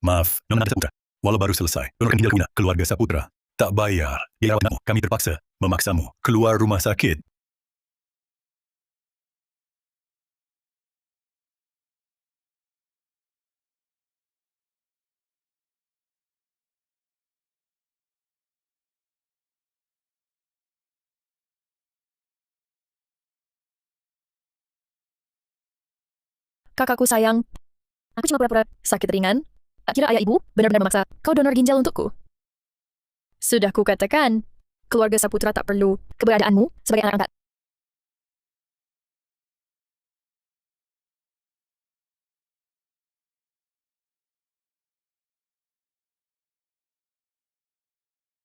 Maaf, Nona Nadia Saputra. Walau baru selesai, donorkan ginjal Wina, keluarga Saputra. Tak bayar. Dia rawat kamu. Kami terpaksa memaksamu keluar rumah sakit. Kakakku sayang, aku cuma pura-pura sakit ringan. Tak kira ayah ibu benar-benar memaksa kau donor ginjal untukku. Sudah kukatakan, keluarga Saputra tak perlu keberadaanmu sebagai anak angkat.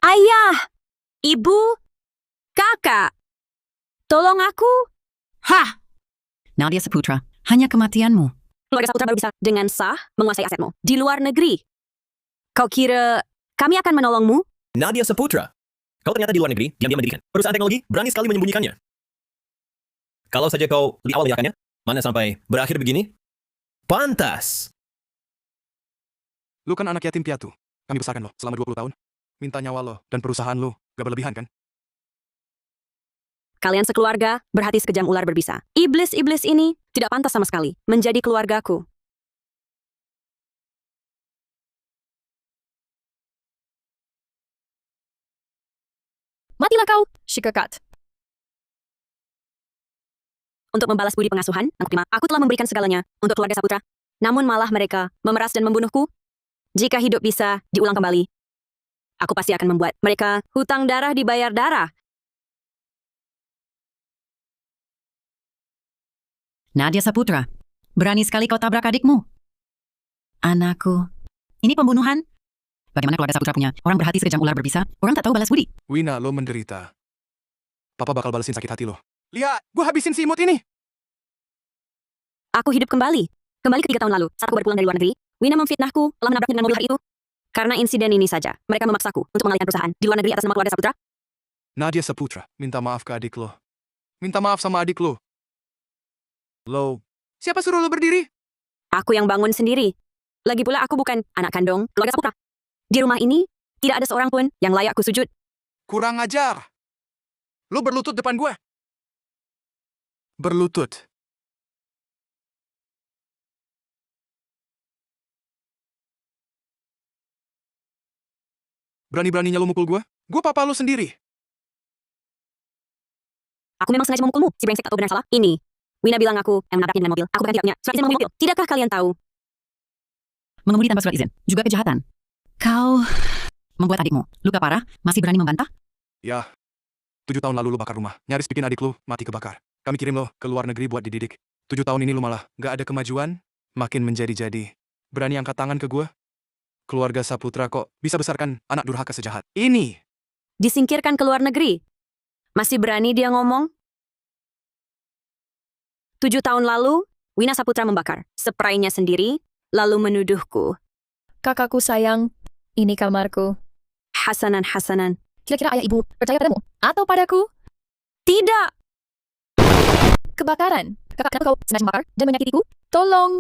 Ayah, ibu, kakak, tolong aku. Hah! Nadia Saputra, hanya kematianmu. Keluarga Saputra baru bisa dengan sah menguasai asetmu di luar negeri. Kau kira kami akan menolongmu? Nadia Saputra. Kau ternyata di luar negeri, diam-diam mendirikan perusahaan teknologi, berani sekali menyembunyikannya. Kalau saja kau lebih awal menyerahkannya, mana sampai berakhir begini? Pantas. Lu kan anak yatim piatu. Kami besarkan lo selama 20 tahun. Minta nyawa lo dan perusahaan lo, gak berlebihan kan? Kalian sekeluarga berhati sekejam ular berbisa. Iblis-iblis ini tidak pantas sama sekali menjadi keluargaku. Matilah kau, Shikakat. Untuk membalas budi pengasuhan, aku telah memberikan segalanya untuk keluarga Saputra. Namun malah mereka memeras dan membunuhku. Jika hidup bisa diulang kembali, aku pasti akan membuat mereka hutang darah dibayar darah. Nadia Saputra, berani sekali kau tabrak adikmu. Anakku, ini pembunuhan. Bagaimana keluarga Saputra punya orang berhati sekejam ular berbisa? Orang tak tahu balas budi. Wina, lo menderita. Papa bakal balesin sakit hati lo. Lihat, gue habisin si imut ini. Aku hidup kembali. Kembali ke 3 tahun lalu, saat aku baru pulang dari luar negeri. Wina memfitnahku, telah menabraknya dengan mobil hari itu. Karena insiden ini saja, mereka memaksaku untuk mengalihkan perusahaan di luar negeri atas nama keluarga Saputra. Nadia Saputra, minta maaf ke adik lo. Minta maaf sama adik lo. Lo, siapa suruh lo berdiri? Aku yang bangun sendiri. Lagi pula aku bukan anak kandung keluarga Saputra. Di rumah ini, tidak ada seorang pun yang layak ku sujud. Kurang ajar. Lo berlutut depan gue. Berlutut. Berani-beraninya lo mukul gue? Gue papa lo sendiri. Aku memang sengaja memukulmu, si brengsek atau benar salah. Ini. Wina bilang aku yang menabraknya dengan mobil. Aku bukan tidaknya. Surat izin mengemudi mobil. Tidakkah kalian tahu? Mengemudi tanpa surat izin, juga kejahatan. Kau membuat adikmu luka parah, masih berani membantah? Ya, 7 tahun lalu lo bakar rumah. Nyaris bikin adik lo mati kebakar. Kami kirim lo ke luar negeri buat dididik. 7 tahun ini lo malah gak ada kemajuan, makin menjadi-jadi. Berani angkat tangan ke gue? Keluarga Saputra kok bisa besarkan anak durhaka sejahat ini? Disingkirkan ke luar negeri. Masih berani dia ngomong? 7 tahun lalu, Wina Saputra membakar spraynya sendiri, lalu menuduhku. Kakakku sayang, ini kamarku. Hasanan. Kira-kira ayah ibu percaya padamu? Atau padaku? Tidak! Kebakaran. Kakak, kenapa kau sengaja membakar dan menyakitiku? Tolong.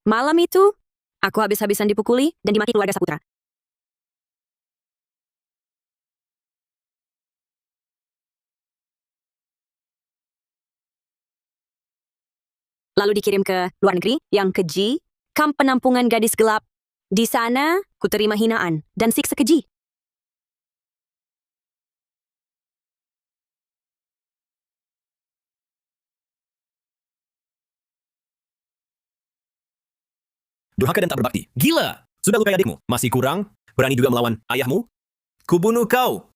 Malam itu, aku habis-habisan dipukuli dan dimaki keluarga Saputra. Lalu dikirim ke luar negeri yang keji, kamp penampungan gadis gelap. Di sana, ku terima hinaan dan siksa keji. Durhaka dan tak berbakti. Gila! Sudah lukai adikmu. Masih kurang? Berani juga melawan ayahmu? Kubunuh kau!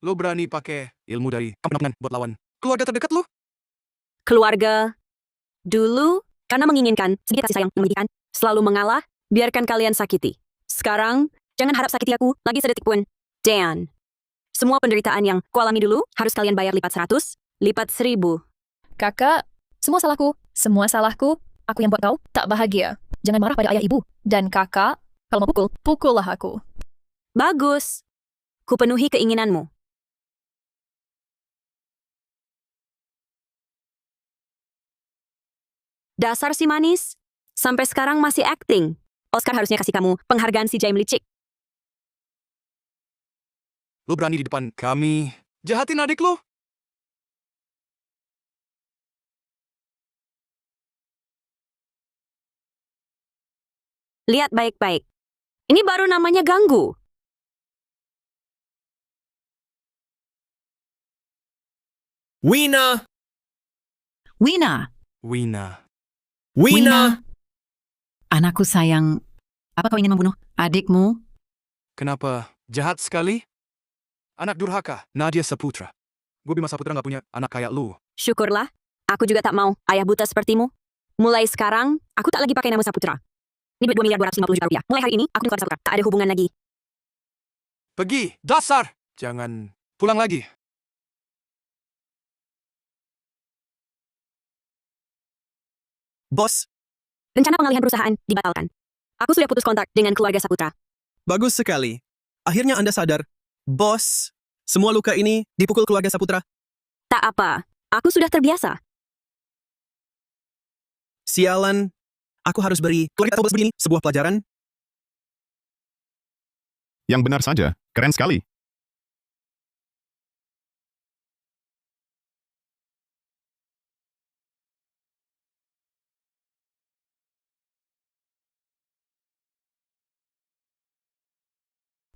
Lo berani pakai ilmu dari kamp buat lawan keluarga terdekat lo? Keluarga, dulu, karena menginginkan sedikit kasih sayang yang menyedihkan, selalu mengalah, biarkan kalian sakiti. Sekarang, jangan harap sakiti aku lagi sedetik pun. Dan, semua penderitaan yang kualami dulu, harus kalian bayar lipat 100, lipat 1000. Kakak, semua salahku. Aku yang buat kau tak bahagia. Jangan marah pada ayah ibu. Dan kakak, kalau mau pukul, pukullah aku. Bagus. Ku penuhi keinginanmu. Dasar si manis. Sampai sekarang masih acting. Oscar harusnya kasih kamu penghargaan si Jaime licik. Lu berani di depan kami jahatin adik lu? Lihat baik-baik. Ini baru namanya ganggu. Wina! Wina! Wina. Wina! Anakku sayang, apa kau ingin membunuh adikmu? Kenapa jahat sekali? Anak durhaka, Nadia Saputra. Gue Bima Saputra gak punya anak kayak lu. Syukurlah. Aku juga tak mau ayah buta sepertimu. Mulai sekarang, aku tak lagi pakai nama Saputra. Ini 2.250.000.000 rupiah. Mulai hari ini, aku keluar Saputra. Tak ada hubungan lagi. Pergi, dasar! Jangan pulang lagi. Bos, Rencana pengalihan perusahaan dibatalkan. Aku sudah putus kontak dengan keluarga Saputra. bagus sekali. Akhirnya Anda sadar. Bos, semua luka ini dipukul keluarga Saputra. Tak apa. Aku sudah terbiasa. Sialan, aku harus beri keluarga bos begini sebuah pelajaran. Yang benar saja, keren sekali.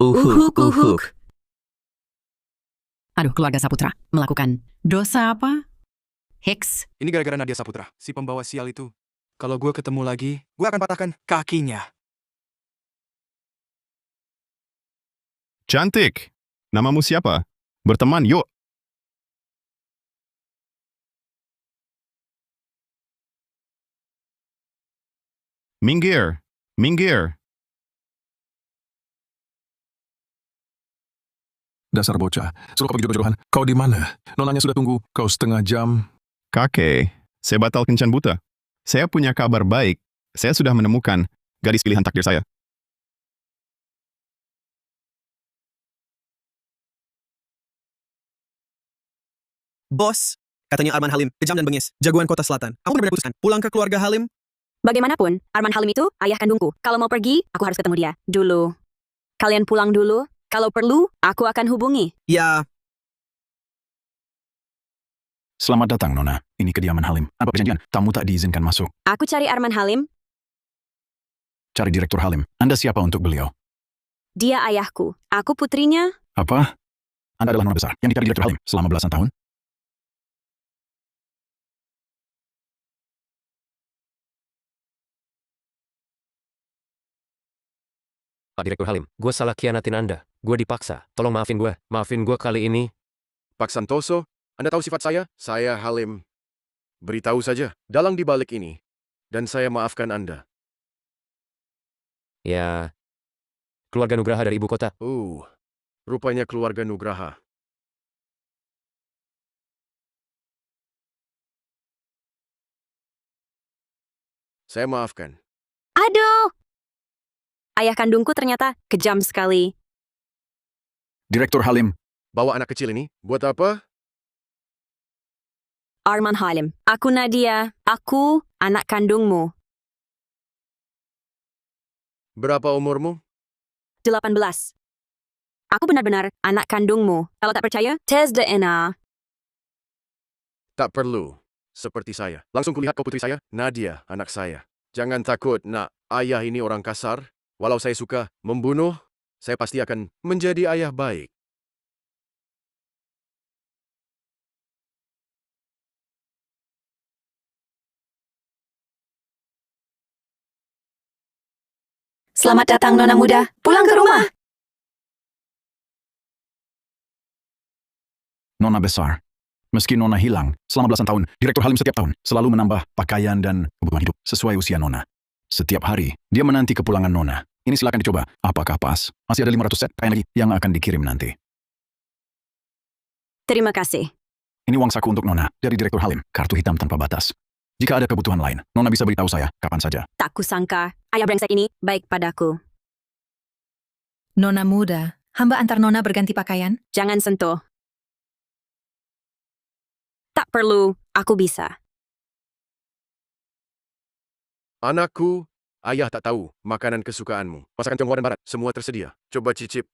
Uhuk. Aduh, keluarga Saputra melakukan dosa apa? Hex, Ini gara-gara Nadia Saputra, si pembawa sial itu. Kalau gue ketemu lagi, gue akan patahkan kakinya. Cantik. Namamu siapa? Berteman, yuk. Minggir. Minggir. Dasar bocah, suruh kau pergi jodoh-jodohan. Kau di mana? Nonanya sudah tunggu kau setengah jam. Kakek, saya batal kencan buta. Saya punya kabar baik. Saya sudah menemukan gadis pilihan takdir saya. Bos, katanya Arman Halim, kejam dan bengis, jagoan kota selatan. Kamu benar-benar putuskan, pulang ke keluarga Halim? Bagaimanapun, Arman Halim itu ayah kandungku. Kalau mau pergi, aku harus ketemu dia. Dulu. Kalian pulang dulu. Kalau perlu, aku akan hubungi. Ya, Selamat datang, Nona. Ini kediaman Halim. Apa perjanjian? Tamu tak diizinkan masuk. Aku cari Arman Halim. Cari Direktur Halim. Anda siapa untuk beliau? Dia ayahku. Aku putrinya. Apa? Anda adalah Nona besar yang dicari Direktur Halim selama belasan tahun? Pak Direktur Halim, gue salah kianatin Anda. Gue dipaksa. Tolong maafin gue. Maafin gue kali ini. Pak Santoso, Anda tahu sifat saya? Saya Halim. Beritahu saja, dalang di balik ini. Dan saya maafkan Anda. Ya, keluarga Nugraha dari ibu kota. Rupanya keluarga Nugraha. Saya maafkan. Aduh! Ayah kandungku ternyata kejam sekali. Direktur Halim, Bawa anak kecil ini, buat apa? Arman Halim. Aku Nadia. Aku anak kandungmu. Berapa umurmu? 18. Aku benar-benar anak kandungmu. Kalau tak percaya, tes DNA. Tak perlu. Seperti saya. Langsung kulihat kau putri saya, Nadia, anak saya. Jangan takut, nak. Ayah ini orang kasar. Walau saya suka membunuh, saya pasti akan menjadi ayah baik. Selamat datang, Nona muda. Pulang ke rumah. Nona besar. Meski Nona hilang selama belasan tahun, Direktur Halim setiap tahun selalu menambah pakaian dan kebutuhan hidup sesuai usia Nona. Setiap hari, dia menanti kepulangan Nona. Ini silakan dicoba. Apakah pas? Masih ada 500 set kain lagi yang akan dikirim nanti. Terima kasih. Ini uang saku untuk Nona dari Direktur Halim, kartu hitam tanpa batas. Jika ada kebutuhan lain, Nona bisa beritahu saya kapan saja. Tak kusangka, ayah brengsek ini baik padaku. Nona muda, hamba antar Nona berganti pakaian. Jangan sentuh. Tak perlu, aku bisa. Anakku, ayah tak tahu makanan kesukaanmu. Masakan Tionghoa dan Barat, semua tersedia. Coba cicip.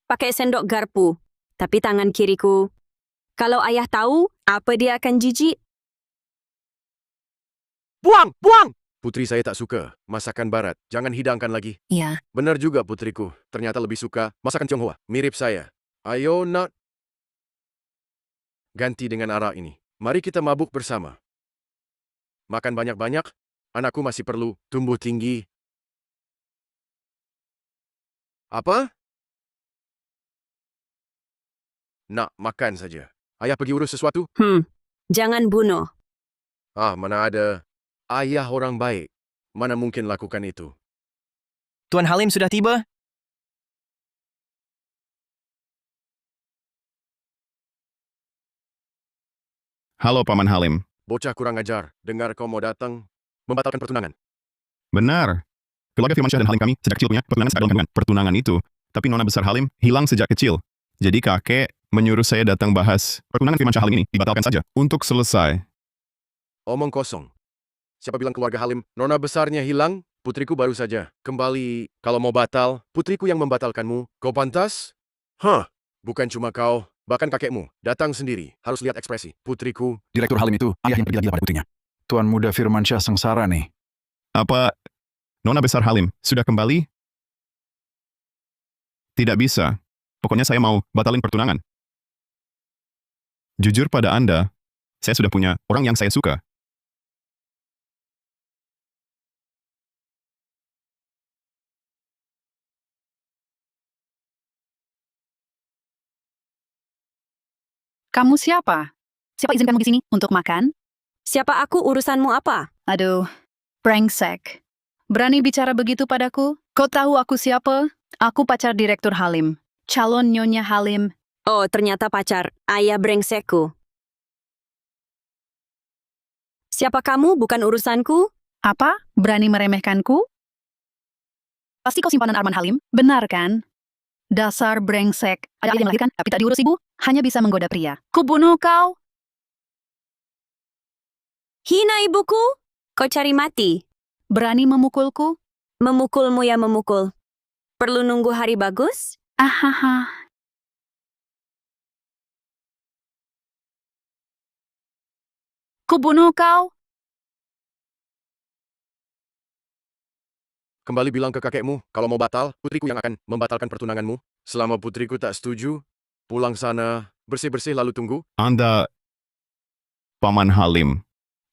Pakai sendok garpu. Tapi tangan kiriku. Kalau ayah tahu, apa dia akan jijik? Buang! Buang! Putri saya tak suka masakan Barat. Jangan hidangkan lagi. Iya. Benar juga putriku. Ternyata lebih suka masakan Tionghoa. Mirip saya. Ayo nak. Ganti dengan arah ini. Mari kita mabuk bersama. Makan banyak-banyak. Anakku masih perlu tumbuh tinggi. Apa? Nak, makan saja. Ayah pergi urus sesuatu? Jangan bunuh. Mana ada. Ayah orang baik. Mana mungkin lakukan itu? Tuan Halim sudah tiba? Halo Paman Halim. Bocah kurang ajar. Dengar kau mau datang. Membatalkan pertunangan. Benar. Keluarga Firmansyah dan Halim kami sejak kecil punya pertunangan dalam hubungan pertunangan itu. Tapi Nona besar Halim hilang sejak kecil. Jadi kakek menyuruh saya datang bahas pertunangan Firmansyah Halim ini dibatalkan saja. Untuk selesai. Omong kosong. Siapa bilang keluarga Halim? Nona besarnya hilang, putriku baru saja kembali. Kalau mau batal, putriku yang membatalkanmu. Kau pantas? Bukan cuma kau, bahkan kakekmu. Datang sendiri, harus lihat ekspresi. Putriku. Direktur Halim itu ayah yang tergila-gila pada putrinya. Tuan muda Firmansyah sengsara nih. Apa Nona besar Halim sudah kembali? Tidak bisa. Pokoknya saya mau batalin pertunangan. Jujur pada Anda, saya sudah punya orang yang saya suka. Kamu siapa? Siapa izin kamu di sini untuk makan? Siapa aku, urusanmu apa? Aduh, brengsek. Berani bicara begitu padaku? Kau tahu aku siapa? Aku pacar Direktur Halim. Calon Nyonya Halim. Oh, ternyata pacar. Ayah brengsekku. Siapa kamu, bukan urusanku? Apa? Berani meremehkanku? Pasti kau simpanan Arman Halim, benar kan? Dasar brengsek. Ada yang melahirkan, tapi tak diurus ibu. Hanya bisa menggoda pria. Kubunuh kau. Hina ibuku? Kau cari mati? Berani memukulku? Memukulmu ya memukul. Perlu nunggu hari bagus? Ahaha. Kubunuh kau. Kembali bilang ke kakekmu, kalau mau batal, putriku yang akan membatalkan pertunanganmu. Selama putriku tak setuju, pulang sana, bersih-bersih lalu tunggu. Anda, Paman Halim.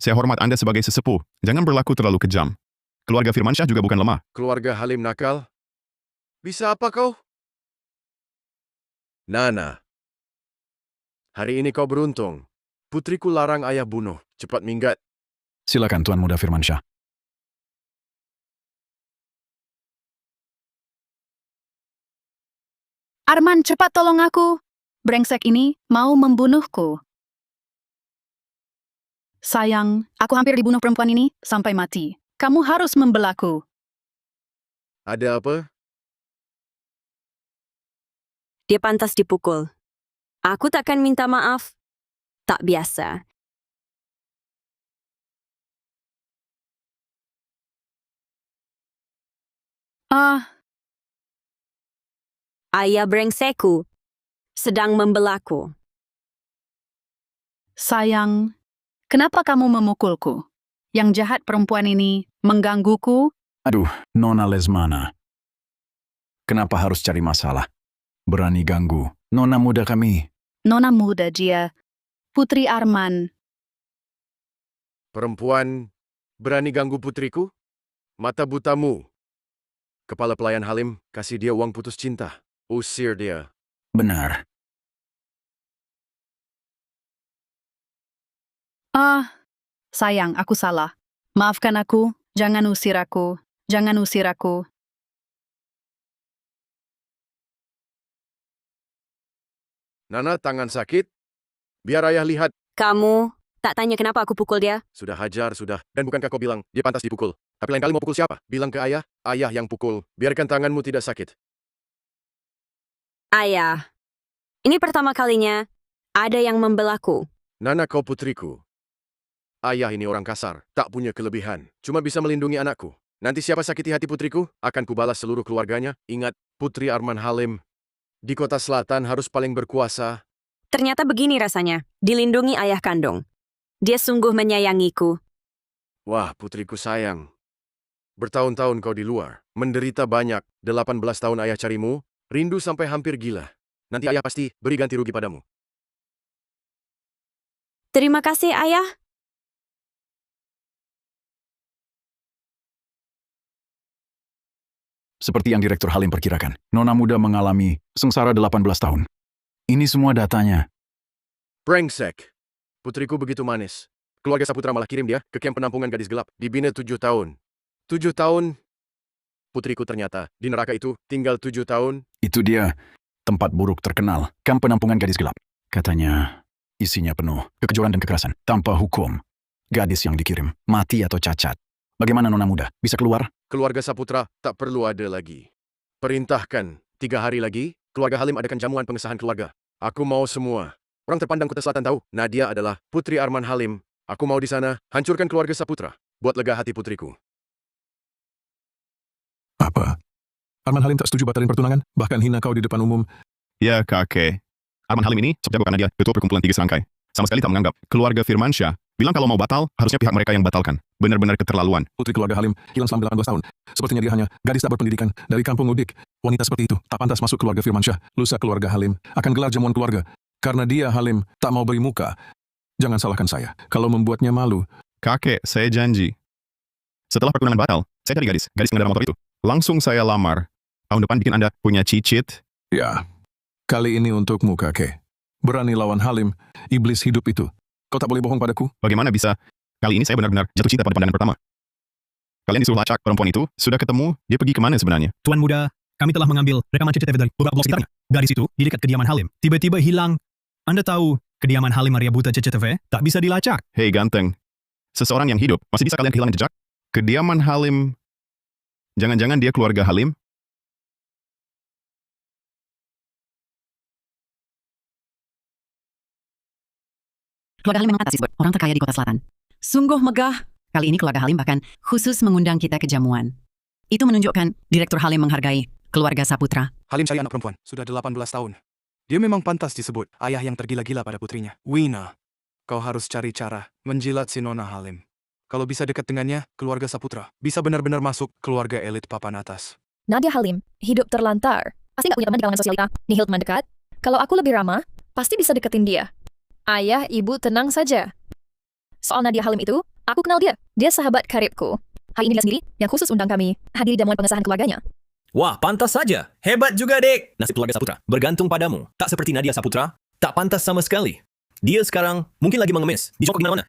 Saya hormat Anda sebagai sesepuh. Jangan berlaku terlalu kejam. Keluarga Firmansyah juga bukan lemah. Keluarga Halim nakal? Bisa apa kau? Nana. Hari ini kau beruntung. Putriku larang ayah bunuh. Cepat minggat. Silakan Tuan muda Firmansyah. Arman, cepat tolong aku. Brengsek ini mau membunuhku. Sayang, aku hampir dibunuh perempuan ini sampai mati. Kamu harus membelaku. Ada apa? Dia pantas dipukul. Aku takkan minta maaf. Tak biasa. Ayah brengsekku sedang membelaku. Sayang, kenapa kamu memukulku? Yang jahat perempuan ini menggangguku? Aduh, Nona Lesmana. Kenapa harus cari masalah? Berani ganggu. Nona muda kami. Nona muda dia. Putri Arman. Perempuan berani ganggu putriku? Mata butamu. Kepala pelayan Halim, kasih dia uang putus cinta. Usir dia. Benar. Sayang, aku salah. Maafkan aku, jangan usir aku. Jangan usir aku. Nana, tangan sakit? Biar ayah lihat. Kamu tak tanya kenapa aku pukul dia? Sudah hajar, sudah. Dan bukankah kau bilang, dia pantas dipukul? Tapi lain kali mau pukul siapa? Bilang ke ayah, ayah yang pukul. Biarkan tanganmu tidak sakit. Ayah, ini pertama kalinya ada yang membelaku. Nana, kau putriku. ayah ini orang kasar, tak punya kelebihan, cuma bisa melindungi anakku. Nanti siapa sakiti hati putriku, akan kubalas seluruh keluarganya. Ingat, Putri Arman Halim di kota selatan harus paling berkuasa. Ternyata begini rasanya, dilindungi ayah kandung. Dia sungguh menyayangiku. Wah, putriku sayang. Bertahun-tahun kau di luar, menderita banyak, 18 tahun ayah carimu, rindu sampai hampir gila. Nanti ayah pasti beri ganti rugi padamu. Terima kasih, ayah. Seperti yang Direktur Halim perkirakan, Nona muda mengalami sengsara 18 tahun. Ini semua datanya. Brengsek. Putriku begitu manis. Keluarga Saputra malah kirim dia ke kamp penampungan gadis gelap. Dibina 7 tahun. 7 tahun. Putriku ternyata di neraka itu tinggal 7 tahun. Itu dia, tempat buruk terkenal, kamp penampungan gadis gelap. Katanya, isinya penuh kekejuran dan kekerasan, tanpa hukum. Gadis yang dikirim, mati atau cacat. Bagaimana Nona muda? Bisa keluar? Keluarga Saputra tak perlu ada lagi. Perintahkan, 3 hari lagi, keluarga Halim adakan jamuan pengesahan keluarga. Aku mau semua. Orang terpandang Kota Selatan tahu, Nadia adalah Putri Arman Halim. Aku mau di sana, hancurkan keluarga Saputra. Buat lega hati putriku. Apa? Arman Halim tak setuju batalin pertunangan, bahkan hina kau di depan umum. Ya, kakek. Arman Halim ini sok jago karena dia ketua perkumpulan 3 serangkai. Sama sekali tak menganggap keluarga Firmansyah bilang kalau mau batal, harusnya pihak mereka yang batalkan. Benar-benar keterlaluan. Putri keluarga Halim hilang selama 18 tahun. Sepertinya dia hanya gadis tak berpendidikan dari kampung Udik. Wanita seperti itu tak pantas masuk keluarga Firmansyah. Lusa keluarga Halim akan gelar jamuan keluarga. Karena dia, Halim, tak mau beri muka. Jangan salahkan saya kalau membuatnya malu. Kakek, saya janji. Setelah pertunangan batal, saya cari gadis pengendara motor itu. Langsung saya lamar. Tahun depan bikin Anda punya cicit. Ya, kali ini untukmu, kakek. Berani lawan Halim, iblis hidup itu. Kau tak boleh bohong padaku. Bagaimana bisa? Kali ini saya benar-benar jatuh cinta pada pandangan pertama. Kalian disuruh lacak perempuan itu, sudah ketemu, dia pergi kemana sebenarnya? Tuan muda, kami telah mengambil rekaman CCTV dari beberapa blok sekitarnya. Gadis itu di dekat kediaman Halim. Tiba-tiba hilang. Anda tahu, kediaman Halim Maria Buta CCTV tak bisa dilacak. Hei ganteng, seseorang yang hidup, masih bisa kalian kehilangan jejak? Kediaman Halim, jangan-jangan dia keluarga Halim? Keluarga Halim memang pantas disebut orang terkaya di Kota Selatan. Sungguh megah. Kali ini keluarga Halim bahkan khusus mengundang kita ke jamuan. Itu menunjukkan Direktur Halim menghargai keluarga Saputra. Halim cari anak perempuan, sudah 18 tahun. Dia memang pantas disebut ayah yang tergila-gila pada putrinya. Wina, kau harus cari cara menjilat si Nona Halim. Kalau bisa dekat dengannya, keluarga Saputra bisa benar-benar masuk keluarga elit papan atas. Nadia Halim, hidup terlantar. Pasti nggak punya teman di kalangan sosialita. Nihil teman dekat. Kalau aku lebih ramah, pasti bisa deketin dia. Ayah, ibu, tenang saja. Soal Nadia Halim itu, aku kenal dia. Dia sahabat karibku. Hari ini dia sendiri yang khusus undang kami hadiri jamuan pengesahan keluarganya. Wah, pantas saja. Hebat juga, Dek. Nasib keluarga Saputra bergantung padamu. Tak seperti Nadia Saputra, tak pantas sama sekali. Dia sekarang mungkin lagi mengemis, dicokok di mana-mana.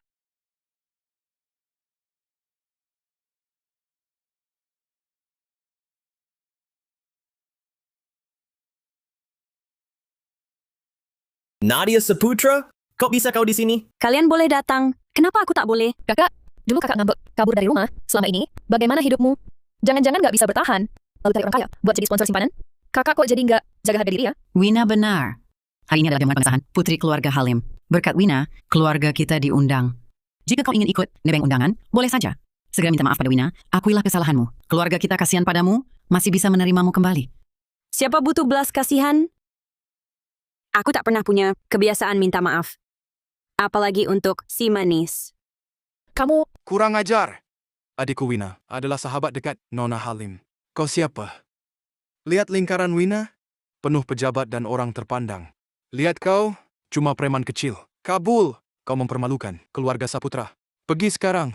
Nadia Saputra? Kok bisa kau di sini? Kalian boleh datang. Kenapa aku tak boleh? Kakak, dulu kakak ngambek kabur dari rumah. Selama ini, bagaimana hidupmu? Jangan-jangan nggak bisa bertahan. Lalu cari orang kaya buat jadi sponsor simpanan? Kakak kok jadi nggak jaga harga diri ya? Wina benar. Hari ini adalah jamuan pengesahan putri keluarga Halim. Berkat Wina, keluarga kita diundang. Jika kau ingin ikut nebeng undangan, boleh saja. Segera minta maaf pada Wina, akuilah kesalahanmu. Keluarga kita kasihan padamu, masih bisa menerimamu kembali. Siapa butuh belas kasihan? Aku tak pernah punya kebiasaan minta maaf. Apalagi untuk si manis. Kamu Kurang ajar. Adikku Wina adalah sahabat dekat Nona Halim. Kau siapa? Lihat lingkaran Wina, penuh pejabat dan orang terpandang. Lihat kau, cuma preman kecil. Kabul, kau mempermalukan keluarga Saputra. Pergi sekarang.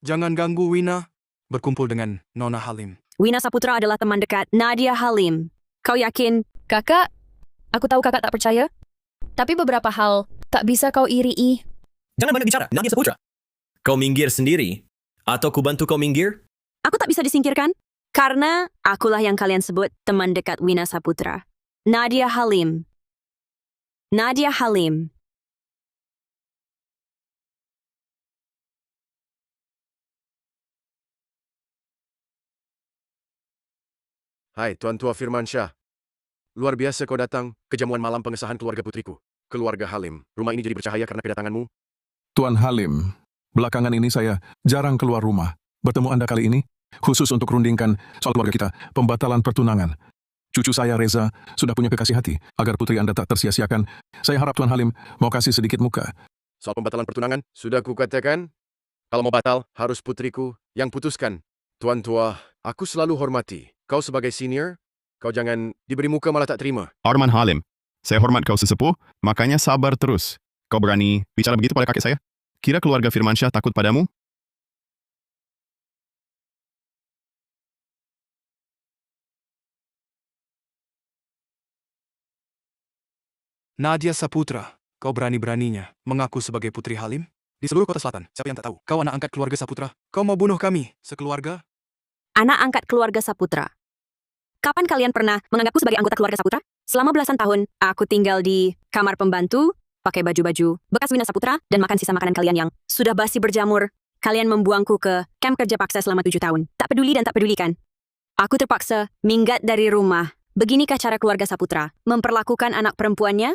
Jangan ganggu Wina berkumpul dengan Nona Halim. Wina Saputra adalah teman dekat Nadia Halim. Kau yakin? Kakak, aku tahu kakak tak percaya. Tapi beberapa hal tak bisa kau irii. Jangan banyak bicara, Nadia Saputra. Kau minggir sendiri? Atau ku bantu kau minggir? Aku tak bisa disingkirkan. Karena akulah yang kalian sebut teman dekat Wina Saputra. Nadia Halim. Nadia Halim. Hai, Tuan Tua Firmansyah. Luar biasa kau datang ke jamuan malam pengesahan keluarga putriku. Keluarga Halim. Rumah ini jadi bercahaya karena kedatanganmu. Tuan Halim, belakangan ini saya jarang keluar rumah. Bertemu Anda kali ini, khusus untuk rundingkan soal keluarga kita, pembatalan pertunangan. Cucu saya, Reza, sudah punya kekasih hati. Agar putri Anda tak tersia-siakan, saya harap Tuan Halim mau kasih sedikit muka. Soal pembatalan pertunangan, sudah kukatakan, kalau mau batal, harus putriku yang putuskan. Tuan tua, aku selalu hormati. Kau sebagai senior, kau jangan diberi muka malah tak terima. Arman Halim, saya hormat kau sesepuh, makanya sabar terus. Kau berani bicara begitu pada kakek saya? Kira keluarga Firmansyah takut padamu? Nadia Saputra, kau berani-beraninya mengaku sebagai Putri Halim? Di seluruh kota selatan, siapa yang tak tahu? Kau anak angkat keluarga Saputra. Kau mau bunuh kami, sekeluarga? Anak angkat keluarga Saputra. Kapan kalian pernah menganggapku sebagai anggota keluarga Saputra? Selama belasan tahun, aku tinggal di kamar pembantu, pakai baju-baju bekas Wina Saputra, dan makan sisa makanan kalian yang sudah basi berjamur. Kalian membuangku ke kamp kerja paksa selama 7 tahun. Tak peduli dan tak pedulikan. Aku terpaksa minggat dari rumah. Beginikah cara keluarga Saputra memperlakukan anak perempuannya?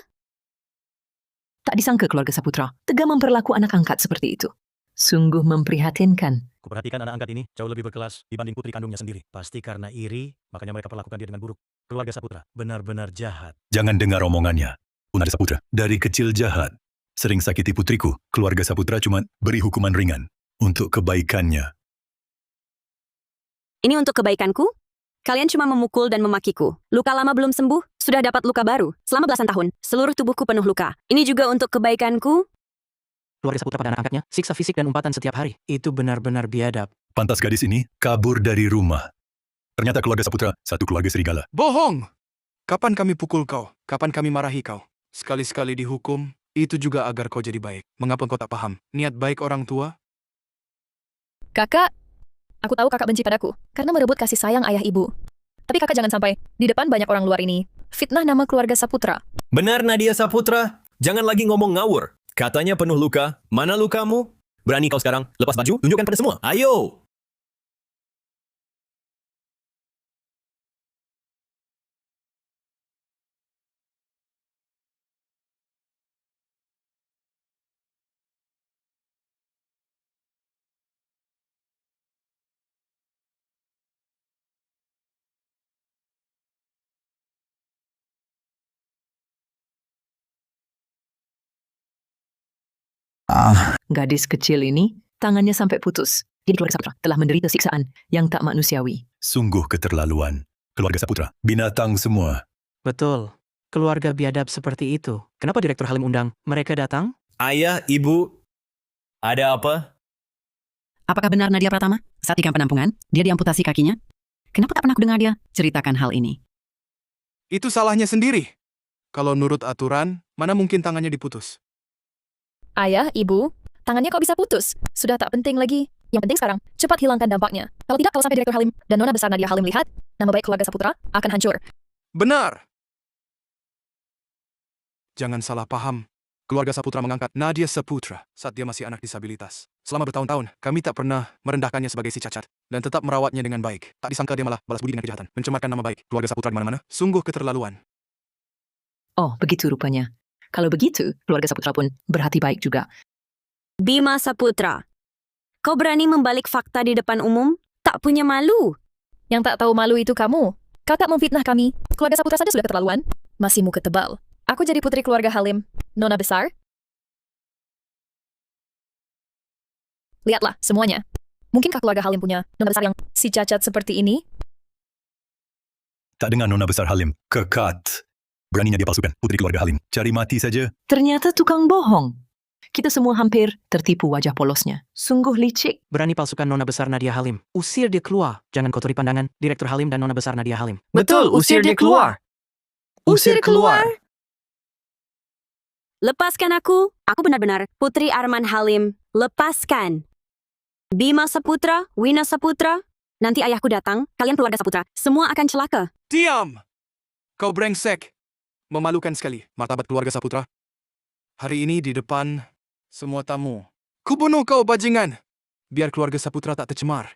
Tak disangka keluarga Saputra tega memperlaku anak angkat seperti itu. Sungguh memprihatinkan. Kuperhatikan anak angkat ini jauh lebih berkelas dibanding putri kandungnya sendiri. Pasti karena iri, makanya mereka perlakukan dia dengan buruk. Keluarga Saputra benar-benar jahat. Jangan dengar omongannya. Unada Saputra, dari kecil jahat. Sering sakiti putriku, keluarga Saputra cuma beri hukuman ringan. Untuk kebaikannya. Ini untuk kebaikanku? Kalian cuma memukul dan memakiku. Luka lama belum sembuh, sudah dapat luka baru. Selama belasan tahun, seluruh tubuhku penuh luka. Ini juga untuk kebaikanku? Keluarga Saputra pada anak angkatnya, siksa fisik dan umpatan setiap hari. Itu benar-benar biadab. Pantas gadis ini kabur dari rumah. Ternyata keluarga Saputra, satu keluarga serigala. Bohong! Kapan kami pukul kau? Kapan kami marahi kau? Sekali-sekali dihukum, itu juga agar kau jadi baik. Mengapa kau tak paham? Niat baik orang tua? Kakak, aku tahu kakak benci padaku karena merebut kasih sayang ayah ibu. Tapi kakak jangan sampai di depan banyak orang luar ini fitnah nama keluarga Saputra. Benar Nadia Saputra, jangan lagi ngomong ngawur. Katanya penuh luka, mana lukamu? Berani kau sekarang lepas baju, tunjukkan pada semua. Ayo! Gadis kecil ini, tangannya sampai putus. Jadi keluarga Saputra telah menderita siksaan yang tak manusiawi. Sungguh keterlaluan. Keluarga Saputra, binatang semua. Betul. Keluarga biadab seperti itu. Kenapa Direktur Halim undang mereka datang? Ayah, ibu, ada apa? Apakah benar Nadia Pratama? Saat di kamp penampungan, dia diamputasi kakinya? Kenapa tak pernah aku dengar dia ceritakan hal ini? Itu salahnya sendiri. Kalau nurut aturan, mana mungkin tangannya diputus? Ayah, ibu, tangannya kok bisa putus? Sudah tak penting lagi. Yang penting sekarang, cepat hilangkan dampaknya. Kalau tidak, kalau sampai Direktur Halim dan Nona Besar Nadia Halim lihat, nama baik keluarga Saputra akan hancur. Benar! Jangan salah paham. Keluarga Saputra mengangkat Nadia Saputra saat dia masih anak disabilitas. Selama bertahun-tahun, kami tak pernah merendahkannya sebagai si cacat dan tetap merawatnya dengan baik. Tak disangka dia malah balas budi dengan kejahatan, mencemarkan nama baik keluarga Saputra di mana-mana. Sungguh keterlaluan. Oh, begitu rupanya. Kalau begitu, keluarga Saputra pun berhati baik juga. Bima Saputra, kau berani membalik fakta di depan umum? Tak punya malu. Yang tak tahu malu itu kamu. Kakak memfitnah kami. Keluarga Saputra saja sudah keterlaluan. Masih muka tebal. Aku jadi putri keluarga Halim. Nona besar. Lihatlah, semuanya. Mungkinkah keluarga Halim punya nona besar yang si cacat seperti ini? Tak dengan Nona Besar Halim, kekat. Beraninya dia palsukan putri keluarga Halim. Cari mati saja. Ternyata tukang bohong. Kita semua hampir tertipu wajah polosnya. Sungguh licik. Berani palsukan Nona Besar Nadia Halim. Usir dia keluar. Jangan kotori pandangan Direktur Halim dan Nona Besar Nadia Halim. Betul, usir dia keluar. Usir keluar. Lepaskan aku. Aku benar-benar Putri Arman Halim. Lepaskan. Bima Saputra, Wina Saputra. Nanti ayahku datang, kalian keluarga Saputra. Semua akan celaka. Diam! Kau brengsek. Memalukan sekali, martabat keluarga Saputra. Hari ini di depan semua tamu. Kubunuh kau bajingan. Biar keluarga Saputra tak tercemar.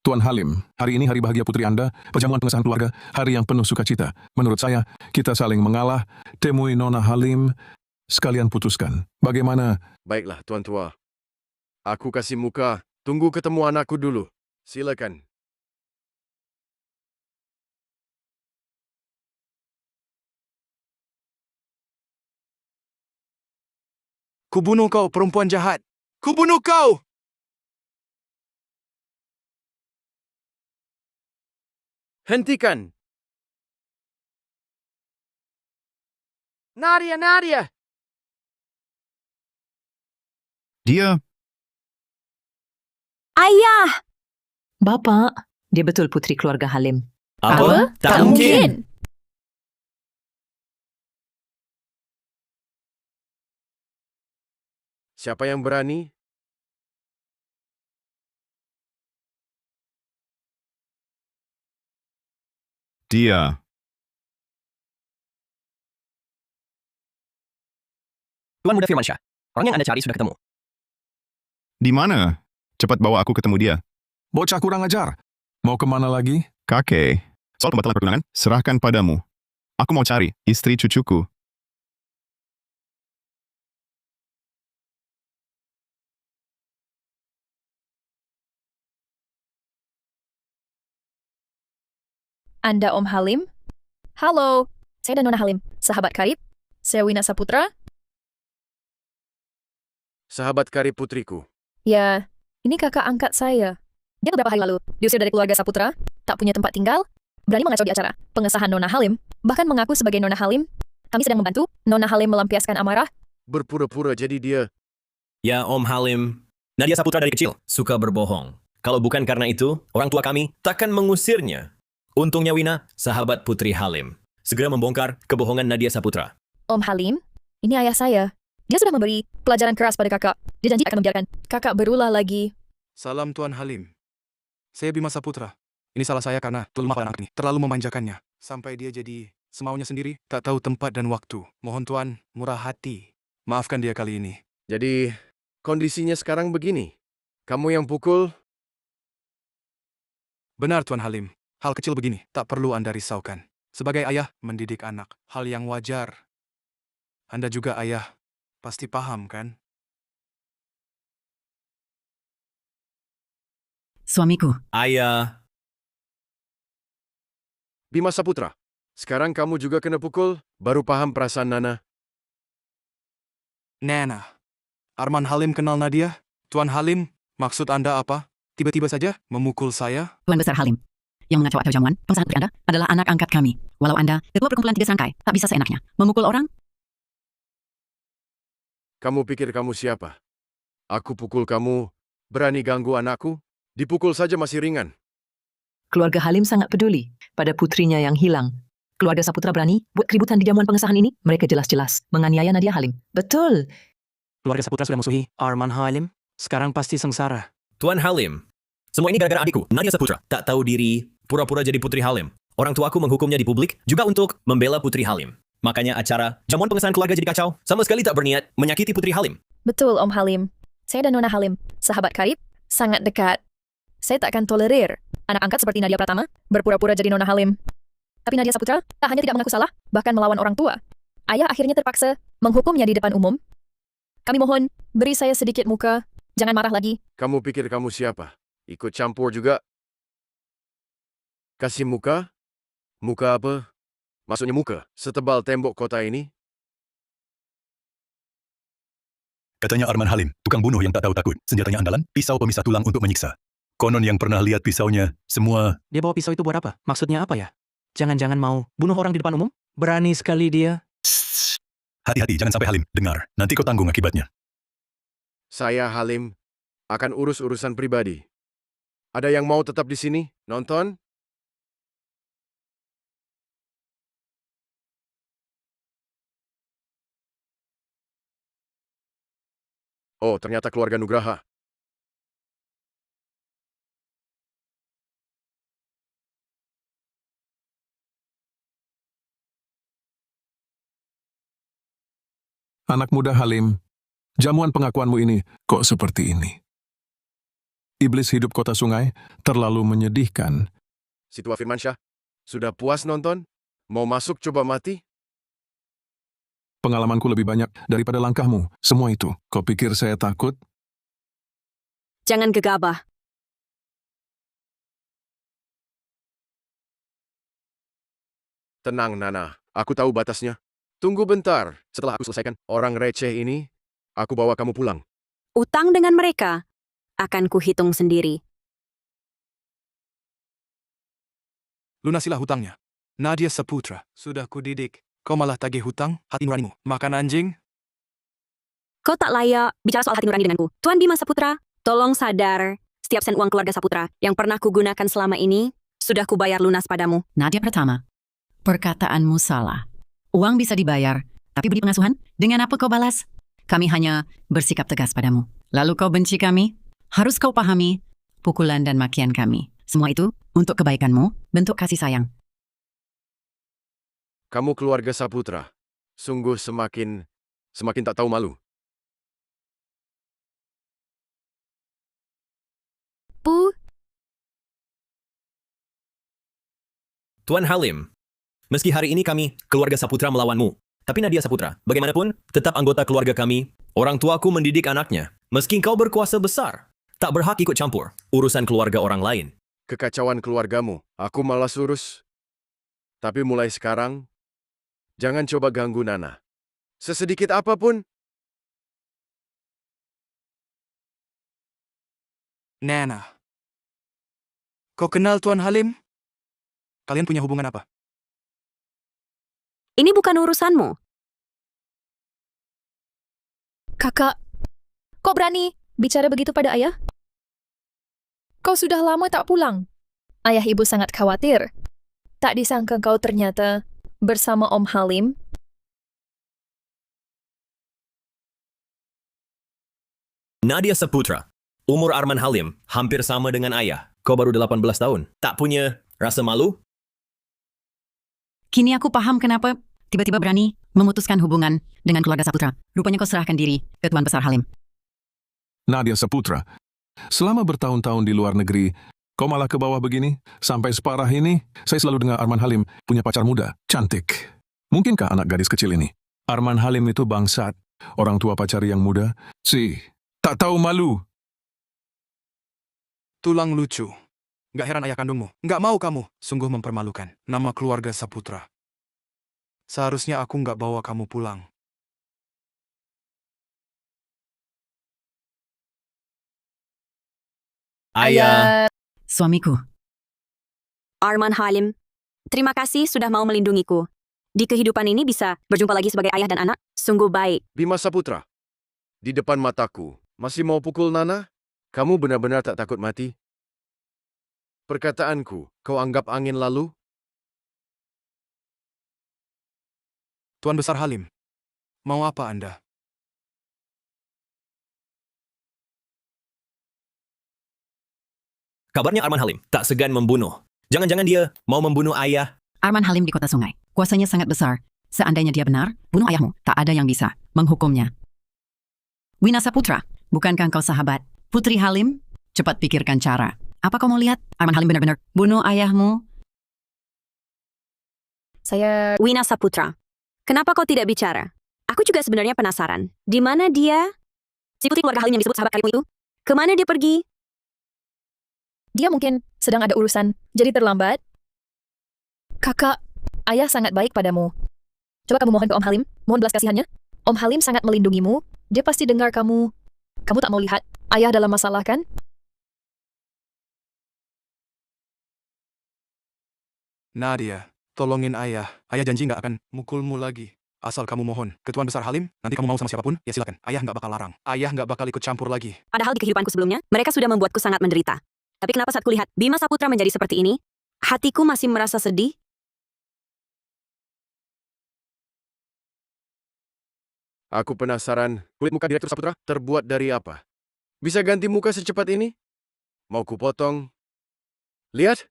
Tuan Halim, hari ini hari bahagia putri Anda, perjamuan pengesahan keluarga, hari yang penuh sukacita. Menurut saya, kita saling mengalah, temui Nona Halim, sekalian putuskan. Bagaimana? Baiklah, Tuan Tua. Aku kasih muka. Tunggu ketemu anakku dulu. Silakan. Kubunuh kau, perempuan jahat! Kubunuh kau! Hentikan! Nadia, Nadia! Dia, Ayah! Bapak, dia betul putri keluarga Halim. Apa? Tak mungkin. Siapa yang berani? dia. Tuan Muda Firmansyah, orang yang Anda cari sudah ketemu. Di mana? Cepat bawa aku ketemu dia. Bocah kurang ajar. Mau kemana lagi? Kakek, soal pembatalan pertunangan, serahkan padamu. Aku mau cari istri cucuku. Anda Om Halim? Halo, saya dan Nona Halim, sahabat karib. Saya Wina Saputra. Sahabat karib putriku. Ya, ini kakak angkat saya. Dia beberapa hari lalu diusir dari keluarga Saputra, tak punya tempat tinggal, berani mengacau di acara pengesahan Nona Halim, bahkan mengaku sebagai Nona Halim. Kami sedang membantu Nona Halim melampiaskan amarah. Berpura-pura jadi dia. Ya, Om Halim. Nadia Saputra dari kecil suka berbohong. Kalau bukan karena itu, orang tua kami takkan mengusirnya. Untungnya Wina, sahabat Putri Halim, segera membongkar kebohongan Nadia Saputra. Om Halim, ini ayah saya. Dia sudah memberi pelajaran keras pada kakak. Dia janji akan membiarkan kakak berulah lagi. Salam Tuan Halim. Saya Bima Saputra. Ini salah saya karena lemah pada anak ini. Terlalu memanjakannya. Sampai dia jadi semaunya sendiri, tak tahu tempat dan waktu. Mohon Tuan, murah hati. Maafkan dia kali ini. Jadi, kondisinya sekarang begini. Kamu yang pukul. Benar Tuan Halim. Hal kecil begini, tak perlu Anda risaukan. Sebagai ayah, mendidik anak. Hal yang wajar. Anda juga ayah. Pasti paham, kan? Suamiku, Ayah, Bima Saputra. Sekarang kamu juga kena pukul. Baru paham perasaan Nana. Nana. Arman Halim kenal Nadia? Tuan Halim, maksud Anda apa? Tiba-tiba saja memukul saya? Tuan Besar Halim, yang mengacau atau jamuan, pengesahan putri Anda adalah anak angkat kami. Walau Anda, ketua perkumpulan tiga serangkai, tak bisa seenaknya memukul orang. Kamu pikir kamu siapa? Aku pukul kamu. Berani ganggu anakku? Dipukul saja masih ringan. Keluarga Halim sangat peduli pada putrinya yang hilang. Keluarga Saputra berani buat keributan di jamuan pengesahan ini. Mereka jelas-jelas menganiaya Nadia Halim. Betul. Keluarga Saputra sudah musuhi Arman Halim. Sekarang pasti sengsara. Tuan Halim. Semua ini gara-gara adikku, Nadia Saputra. Tak tahu diri, pura-pura jadi Putri Halim. Orang tuaku menghukumnya di publik, juga untuk membela Putri Halim. Makanya acara jamuan pengesahan keluarga jadi kacau. Sama sekali tak berniat menyakiti Putri Halim. Betul Om Halim. Saya dan Nona Halim, sahabat karib, sangat dekat. Saya tak akan tolerir anak angkat seperti Nadia Pratama berpura-pura jadi Nona Halim. Tapi Nadia Saputra tak hanya tidak mengaku salah, bahkan melawan orang tua. Ayah akhirnya terpaksa menghukumnya di depan umum. Kami mohon, beri saya sedikit muka. Jangan marah lagi. Kamu pikir kamu siapa? Ikut campur juga? Kasih muka? Muka apa? Maksudnya muka? Setebal tembok kota ini? Katanya Arman Halim, tukang bunuh yang tak tahu takut. Senjatanya andalan, pisau pemisah tulang untuk menyiksa. Konon yang pernah lihat pisaunya, semua... Dia bawa pisau itu buat apa? Maksudnya apa ya? Jangan-jangan mau bunuh orang di depan umum? Berani sekali dia. Hati-hati, jangan sampai Halim dengar. Nanti kau tanggung akibatnya. Saya Halim akan urus urusan pribadi. Ada yang mau tetap di sini? Nonton? Oh, ternyata keluarga Nugraha. Anak muda Halim, jamuan pengakuanmu ini kok seperti ini? Iblis hidup kota sungai terlalu menyedihkan. Si tua Firmansyah, sudah puas nonton? Mau masuk coba mati? Pengalamanku lebih banyak daripada langkahmu. Semua itu, kau pikir saya takut? Jangan gegabah. Tenang, Nana. Aku tahu batasnya. Tunggu bentar. Setelah aku selesaikan orang receh ini, aku bawa kamu pulang. Utang dengan mereka akan kuhitung sendiri. Lunasilah hutangnya. Nadia Saputra, sudah kudidik. Kau malah tagih hutang, hati nuranimu. Makan anjing? Kau tak layak bicara soal hati nurani denganku. Tuan Bima Saputra, tolong sadar. Setiap sen uang keluarga Saputra yang pernah kugunakan selama ini, sudah kubayar lunas padamu. Nadia pertama, perkataanmu salah. Uang bisa dibayar, tapi beri pengasuhan, dengan apa kau balas? Kami hanya bersikap tegas padamu. Lalu kau benci kami? Harus kau pahami pukulan dan makian kami. Semua itu untuk kebaikanmu, bentuk kasih sayang. Kamu keluarga Saputra. Sungguh semakin tak tahu malu. Tuan Halim, meski hari ini kami, keluarga Saputra melawanmu, tapi Nadia Saputra, bagaimanapun, tetap anggota keluarga kami. Orang tuaku mendidik anaknya. Meski kau berkuasa besar, tak berhak ikut campur urusan keluarga orang lain. Kekacauan keluargamu, aku malas urus. Tapi mulai sekarang, jangan coba ganggu Nana. Sesedikit apapun. Nana. Kau kenal Tuan Halim? Kalian punya hubungan apa? Ini bukan urusanmu. Kakak, kok berani bicara begitu pada ayah? Kau sudah lama tak pulang. Ayah ibu sangat khawatir. Tak disangka kau ternyata bersama Om Halim. Nadia Saputra, umur Arman Halim hampir sama dengan ayah. Kau baru 18 tahun. Tak punya rasa malu? Kini aku paham kenapa tiba-tiba berani memutuskan hubungan dengan keluarga Saputra. Rupanya kau serahkan diri ke Tuan Besar Halim. Nadia Saputra, selama bertahun-tahun di luar negeri, kau malah ke bawah begini? Sampai separah ini, saya selalu dengar Arman Halim punya pacar muda, cantik. Mungkinkah anak gadis kecil ini? Arman Halim itu bangsat, orang tua pacari yang muda. Tak tahu malu. Tulang lucu. Gak heran ayah kandungmu. Gak mau kamu. Sungguh mempermalukan. Nama keluarga Saputra. Seharusnya aku gak bawa kamu pulang. Ayah. Suamiku. Arman Halim, terima kasih sudah mau melindungiku. Di kehidupan ini bisa berjumpa lagi sebagai ayah dan anak. Sungguh baik. Bima Saputra, di depan mataku, masih mau pukul Nana? Kamu benar-benar tak takut mati? Perkataanku, kau anggap angin lalu? Tuan Besar Halim, mau apa Anda? Kabarnya Arman Halim tak segan membunuh. Jangan-jangan dia mau membunuh ayah. Arman Halim di kota sungai. Kuasanya sangat besar. Seandainya dia benar, bunuh ayahmu. Tak ada yang bisa menghukumnya. Wina Saputra, bukankah kau sahabat Putri Halim? Cepat pikirkan cara. Apa kau mau lihat? Arman Halim benar-benar bunuh ayahmu? Saya... Wina Saputra, kenapa kau tidak bicara? Aku juga sebenarnya penasaran. Di mana dia? Si putri keluarga Halim yang disebut sahabat kalimu itu? Kemana dia pergi? Dia mungkin sedang ada urusan, jadi terlambat. Kakak, ayah sangat baik padamu. Coba kamu mohon ke Om Halim, mohon belas kasihannya. Om Halim sangat melindungimu, dia pasti dengar kamu. Kamu tak mau lihat ayah dalam masalah kan? Nadia, tolongin ayah. Ayah janji nggak akan mukulmu lagi. Asal kamu mohon ke Tuan Besar Halim, nanti kamu mau sama siapapun, ya silakan. Ayah nggak bakal larang. Ayah nggak bakal ikut campur lagi. Padahal di kehidupanku sebelumnya, mereka sudah membuatku sangat menderita. Tapi kenapa saat kulihat Bima Saputra menjadi seperti ini, hatiku masih merasa sedih? Aku penasaran, kulit muka Direktur Saputra terbuat dari apa? Bisa ganti muka secepat ini? Mau kupotong? Lihat.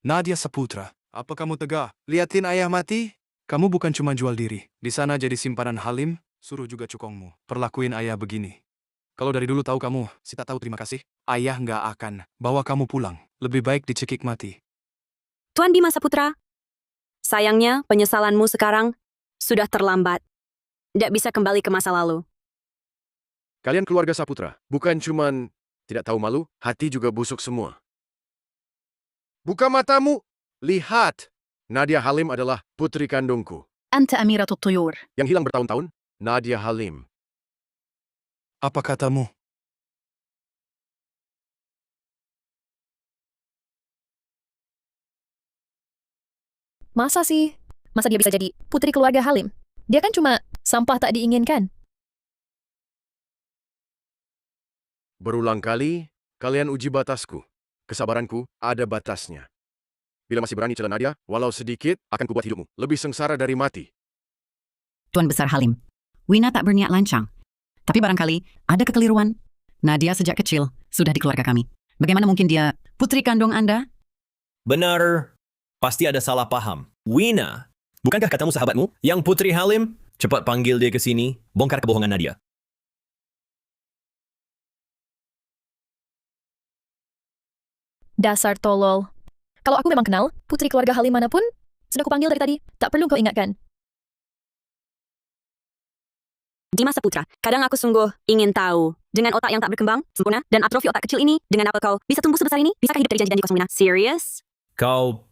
Nadia Saputra, apa kamu tega? Liatin ayah mati? Kamu bukan cuma jual diri. Di sana jadi simpanan Halim, suruh juga cukongmu. Perlakuin ayah begini. Kalau dari dulu tahu kamu, si tak tahu terima kasih. Ayah nggak akan bawa kamu pulang. Lebih baik dicekik mati. Tuan Bima Saputra, sayangnya penyesalanmu sekarang sudah terlambat. Tidak bisa kembali ke masa lalu. Kalian keluarga Saputra, bukan cuman tidak tahu malu, hati juga busuk semua. Buka matamu, lihat. Nadia Halim adalah putri kandungku. Anta Amiratut Tuyur. Yang hilang bertahun-tahun, Nadia Halim. Apa katamu? Masa sih? Masa dia bisa jadi putri keluarga Halim? Dia kan cuma sampah tak diinginkan. Berulang kali, kalian uji batasku. Kesabaranku ada batasnya. Bila masih berani celah Nadia, walau sedikit, akan kubuat hidupmu lebih sengsara dari mati. Tuan Besar Halim, Wina tak berniat lancang. Tapi barangkali ada kekeliruan. Nadia sejak kecil sudah di keluarga kami. Bagaimana mungkin dia putri kandung Anda? Benar. Pasti ada salah paham. Wina, bukankah katamu sahabatmu yang Putri Halim? Cepat panggil dia ke sini, bongkar kebohongan Nadia. Dasar tolol. Kalau aku memang kenal, putri keluarga Halim manapun, sudah kupanggil dari tadi. Tak perlu kau ingatkan. Bima Saputra, kadang aku sungguh ingin tahu, dengan otak yang tak berkembang, sempurna, dan atrofi otak kecil ini, dengan apa kau bisa tumbuh sebesar ini? Bisakah hidup dari janji-janji kosong Wina? Serius? Kau...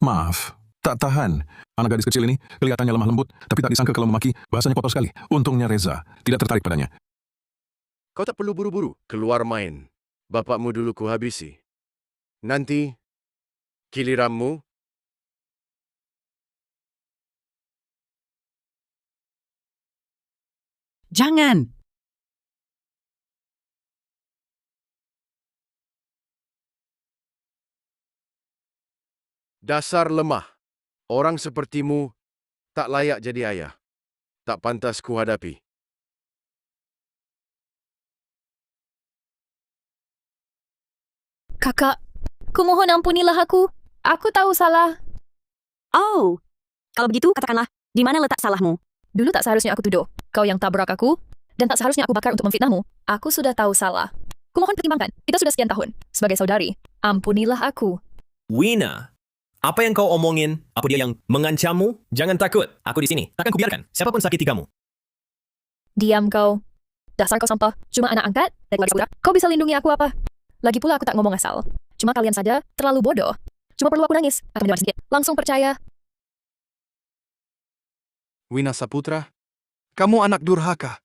Maaf, tak tahan. Anak gadis kecil ini kelihatannya lemah lembut, tapi tak disangka kalau memaki, bahasanya kotor sekali. Untungnya Reza tidak tertarik padanya. Kau tak perlu buru-buru keluar main. Bapakmu dulu kuhabisi. Nanti, giliranmu. Jangan! Dasar lemah. Orang sepertimu tak layak jadi ayah. Tak pantas kuhadapi. Kakak, kumohon ampunilah aku. Aku tahu salah. Oh, kalau begitu katakanlah, di mana letak salahmu? Dulu tak seharusnya aku tuduh. Kau yang tabrak aku, dan tak seharusnya aku bakar untuk memfitnahmu. Aku sudah tahu salah. Kumohon pertimbangkan. Kita sudah sekian tahun. Sebagai saudari, ampunilah aku. Wina, apa yang kau omongin? Apa dia yang mengancammu? Jangan takut, aku di sini. Takkan kubiarkan siapapun sakiti kamu. Diam kau. Dasar kau sampah. Cuma anak angkat dari keluarga Saputra. Kau bisa lindungi aku apa? Lagi pula aku tak ngomong asal. Cuma kalian saja terlalu bodoh. Cuma perlu aku nangis atau menjawab sedikit. Langsung percaya. Wina Saputra, kamu anak durhaka.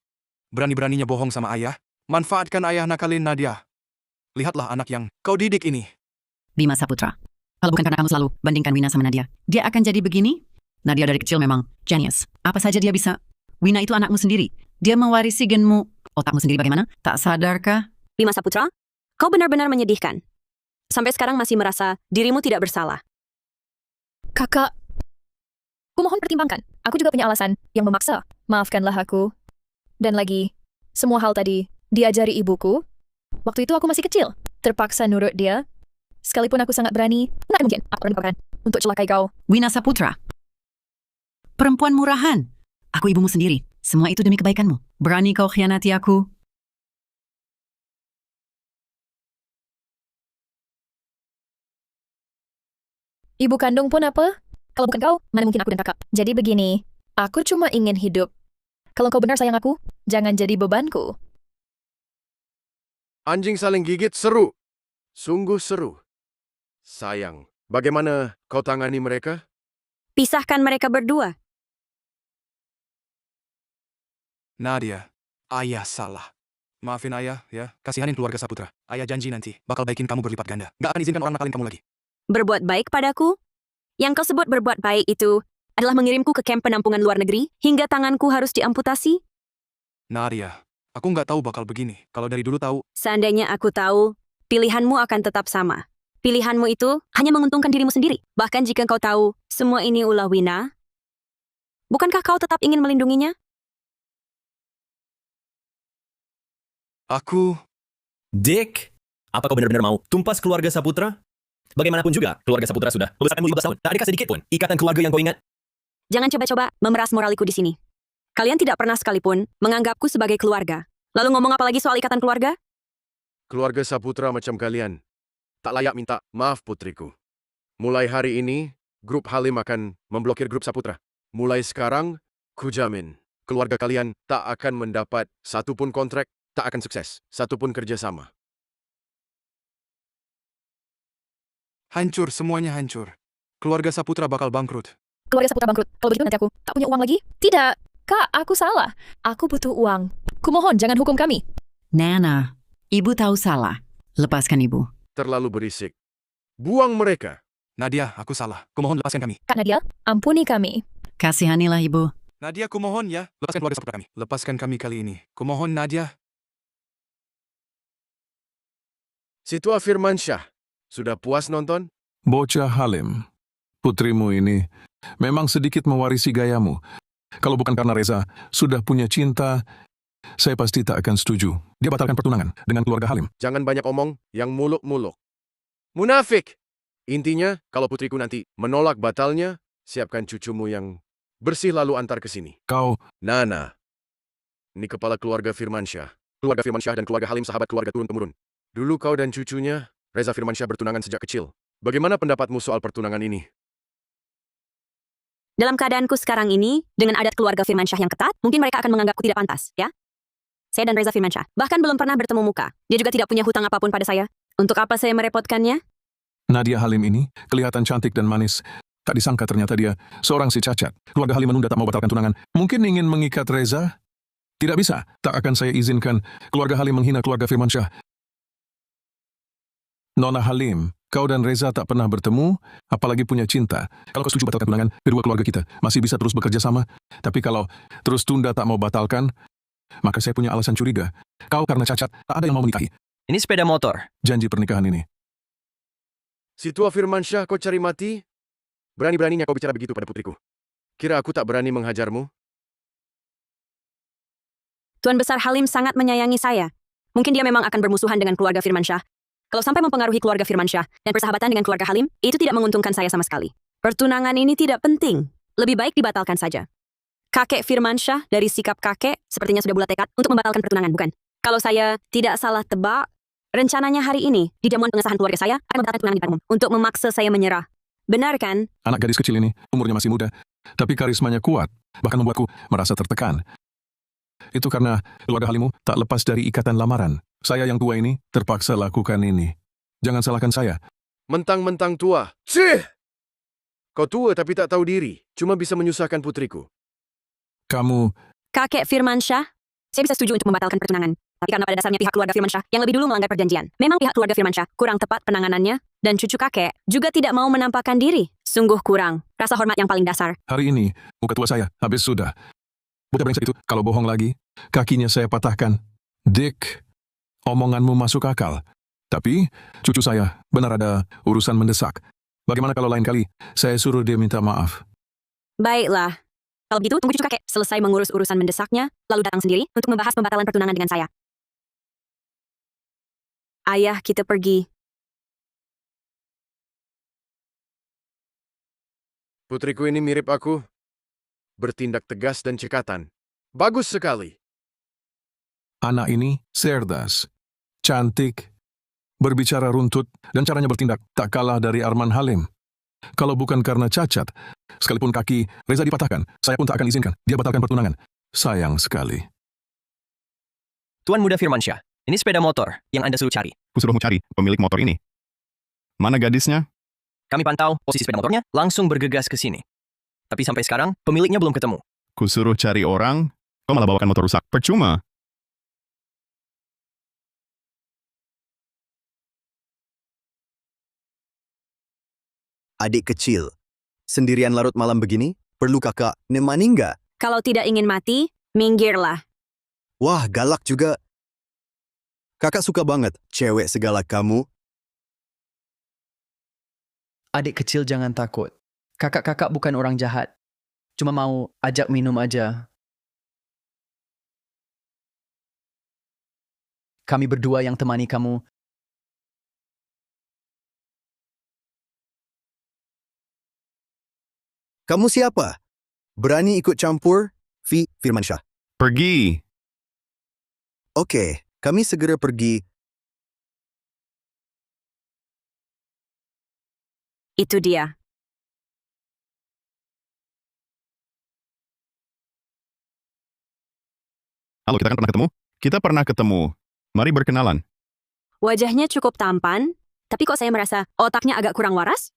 Berani-beraninya bohong sama ayah. Manfaatkan ayah nakalin Nadia. Lihatlah anak yang kau didik ini. Bima Saputra, kalau bukan karena kamu selalu bandingkan Wina sama Nadia, dia akan jadi begini? Nadia dari kecil memang genius. Apa saja dia bisa. Wina itu anakmu sendiri. Dia mewarisi genmu. Otakmu sendiri bagaimana? Tak sadarkah? Bima Saputra, kau benar-benar menyedihkan. Sampai sekarang masih merasa dirimu tidak bersalah. Kakak, kumohon pertimbangkan. Aku juga punya alasan yang memaksa. Maafkanlah aku. Dan lagi, semua hal tadi diajari ibuku. Waktu itu aku masih kecil. Terpaksa nurut dia. Sekalipun aku sangat berani, tidak mungkin aku berani untuk celakai kau. Wina Saputra, perempuan murahan. Aku ibumu sendiri. Semua itu demi kebaikanmu. Berani kau khianati aku? Ibu kandung pun apa? Kalau bukan kau, mana mungkin aku dan kakak. Jadi begini, aku cuma ingin hidup. Kalau kau benar sayang aku, jangan jadi bebanku. Anjing saling gigit seru. Sungguh seru. Sayang, bagaimana kau tangani mereka? Pisahkan mereka berdua. Nadia, ayah salah. Maafin ayah, ya. Kasihanin keluarga Saputra. Ayah janji nanti bakal baikin kamu berlipat ganda. Gak akan izinkan orang nakalin kamu lagi. Berbuat baik padaku? Yang kau sebut berbuat baik itu adalah mengirimku ke kamp penampungan luar negeri hingga tanganku harus diamputasi? Nadia, aku nggak tahu bakal begini. Kalau dari dulu tahu. Seandainya aku tahu, pilihanmu akan tetap sama. Pilihanmu itu hanya menguntungkan dirimu sendiri. Bahkan jika kau tahu semua ini ulah Wina, bukankah kau tetap ingin melindunginya? Aku... Dick, apa kau benar-benar mau tumpas keluarga Saputra? Bagaimanapun juga, keluarga Saputra sudah membesarkanmu 15 tahun. Tak adakah sedikit pun ikatan keluarga yang kau ingat? Jangan coba-coba memeras moraliku di sini. Kalian tidak pernah sekalipun menganggapku sebagai keluarga. Lalu ngomong apa lagi soal ikatan keluarga? Keluarga Saputra macam kalian tak layak minta maaf putriku. Mulai hari ini, grup Halim akan memblokir grup Saputra. Mulai sekarang, kujamin, keluarga kalian tak akan mendapat satu pun kontrak, tak akan sukses, satu pun kerjasama. Hancur, semuanya hancur. Keluarga Saputra bakal bangkrut. Keluarga Saputra bangkrut. Kalau begitu nanti aku tak punya uang lagi? Tidak. Kak, aku salah. Aku butuh uang. Kumohon, jangan hukum kami. Nana, ibu tahu salah. Lepaskan ibu. Terlalu berisik. Buang mereka. Nadia, aku salah. Kumohon lepaskan kami. Kak Nadia, ampuni kami. Kasihanilah ibu. Nadia, kumohon ya. Lepaskan keluarga Saputra kami. Lepaskan kami kali ini. Kumohon, Nadia. Situa Firmansyah, sudah puas nonton? Bocah Halim, putrimu ini memang sedikit mewarisi gayamu. Kalau bukan karena Reza sudah punya cinta, saya pasti tak akan setuju. Dia batalkan pertunangan dengan keluarga Halim. Jangan banyak omong yang muluk-muluk. Munafik! Intinya, kalau putriku nanti menolak batalnya, siapkan cucumu yang bersih lalu antar ke sini. Kau... Nana. Ini kepala keluarga Firmansyah. Keluarga Firmansyah dan keluarga Halim sahabat keluarga turun-temurun. Dulu kau dan cucunya, Reza Firmansyah bertunangan sejak kecil. Bagaimana pendapatmu soal pertunangan ini? Dalam keadaanku sekarang ini, dengan adat keluarga Firmansyah yang ketat, mungkin mereka akan menganggapku tidak pantas, ya? Saya dan Reza Firmansyah bahkan belum pernah bertemu muka. Dia juga tidak punya hutang apapun pada saya. Untuk apa saya merepotkannya? Nadia Halim ini kelihatan cantik dan manis. Tak disangka ternyata dia seorang si cacat. Keluarga Halim menunda tak mau batalkan tunangan. Mungkin ingin mengikat Reza? Tidak bisa. Tak akan saya izinkan keluarga Halim menghina keluarga Firmansyah. Nona Halim, kau dan Reza tak pernah bertemu, apalagi punya cinta. Kalau kau setuju batalkan tunangan, kedua keluarga kita masih bisa terus bekerja sama. Tapi kalau terus tunda tak mau batalkan, maka saya punya alasan curiga. Kau karena cacat, tak ada yang mau menikahi. Ini sepeda motor. Janji pernikahan ini. Situa Firmansyah, kau cari mati? Berani-beraninya kau bicara begitu pada putriku. Kira aku tak berani menghajarmu? Tuan Besar Halim sangat menyayangi saya. Mungkin dia memang akan bermusuhan dengan keluarga Firmansyah. Kalau sampai mempengaruhi keluarga Firmansyah dan persahabatan dengan keluarga Halim, itu tidak menguntungkan saya sama sekali. Pertunangan ini tidak penting. Lebih baik dibatalkan saja. Kakek Firmansyah dari sikap kakek sepertinya sudah bulat tekad untuk membatalkan pertunangan, bukan? Kalau saya tidak salah tebak, rencananya hari ini di jamuan pengesahan keluarga saya akan membatalkan tunangan di depan umum untuk memaksa saya menyerah. Benar kan? Anak gadis kecil ini, umurnya masih muda, tapi karismanya kuat, bahkan membuatku merasa tertekan. Itu karena keluarga Halimmu tak lepas dari ikatan lamaran. Saya yang tua ini terpaksa lakukan ini. Jangan salahkan saya. Mentang-mentang tua. Cih! Kau tua tapi tak tahu diri. Cuma bisa menyusahkan putriku. Kamu... Kakek Firmansyah, saya bisa setuju untuk membatalkan pertunangan. Tapi karena pada dasarnya pihak keluarga Firmansyah yang lebih dulu melanggar perjanjian. Memang pihak keluarga Firmansyah kurang tepat penanganannya, dan cucu kakek juga tidak mau menampakkan diri. Sungguh kurang. Rasa hormat yang paling dasar. Hari ini, muka tua saya habis sudah. Bocah brengsek itu, kalau bohong lagi, kakinya saya patahkan. Dick, omonganmu masuk akal. Tapi, cucu saya benar ada urusan mendesak. Bagaimana kalau lain kali saya suruh dia minta maaf? Baiklah. Kalau begitu, tunggu cucu kakek selesai mengurus urusan mendesaknya, lalu datang sendiri untuk membahas pembatalan pertunangan dengan saya. Ayah, kita pergi. Putriku ini mirip aku. Bertindak tegas dan cekatan. Bagus sekali. Anak ini cerdas, cantik, berbicara runtut, dan caranya bertindak tak kalah dari Arman Halim. Kalau bukan karena cacat, sekalipun kaki Reza dipatahkan, saya pun tak akan izinkan dia batalkan pertunangan. Sayang sekali. Tuan Muda Firmansyah, ini sepeda motor yang Anda suruh cari. Kusuruhmu cari pemilik motor ini. Mana gadisnya? Kami pantau posisi sepeda motornya, langsung bergegas ke sini. Tapi sampai sekarang, pemiliknya belum ketemu. Kusuruh cari orang, kau malah bawakan motor rusak. Percuma. Adik kecil, sendirian larut malam begini, perlu kakak nemani nggak? Kalau tidak ingin mati, minggirlah. Wah, galak juga. Kakak suka banget cewek segala kamu. Adik kecil jangan takut. Kakak-kakak bukan orang jahat. Cuma mau ajak minum aja. Kami berdua yang temani kamu. Kamu siapa? Berani ikut campur? Firmansyah. Pergi. Oke, kami segera pergi. Itu dia. Halo, kita kan pernah ketemu? Kita pernah ketemu. Mari berkenalan. Wajahnya cukup tampan, tapi kok saya merasa otaknya agak kurang waras?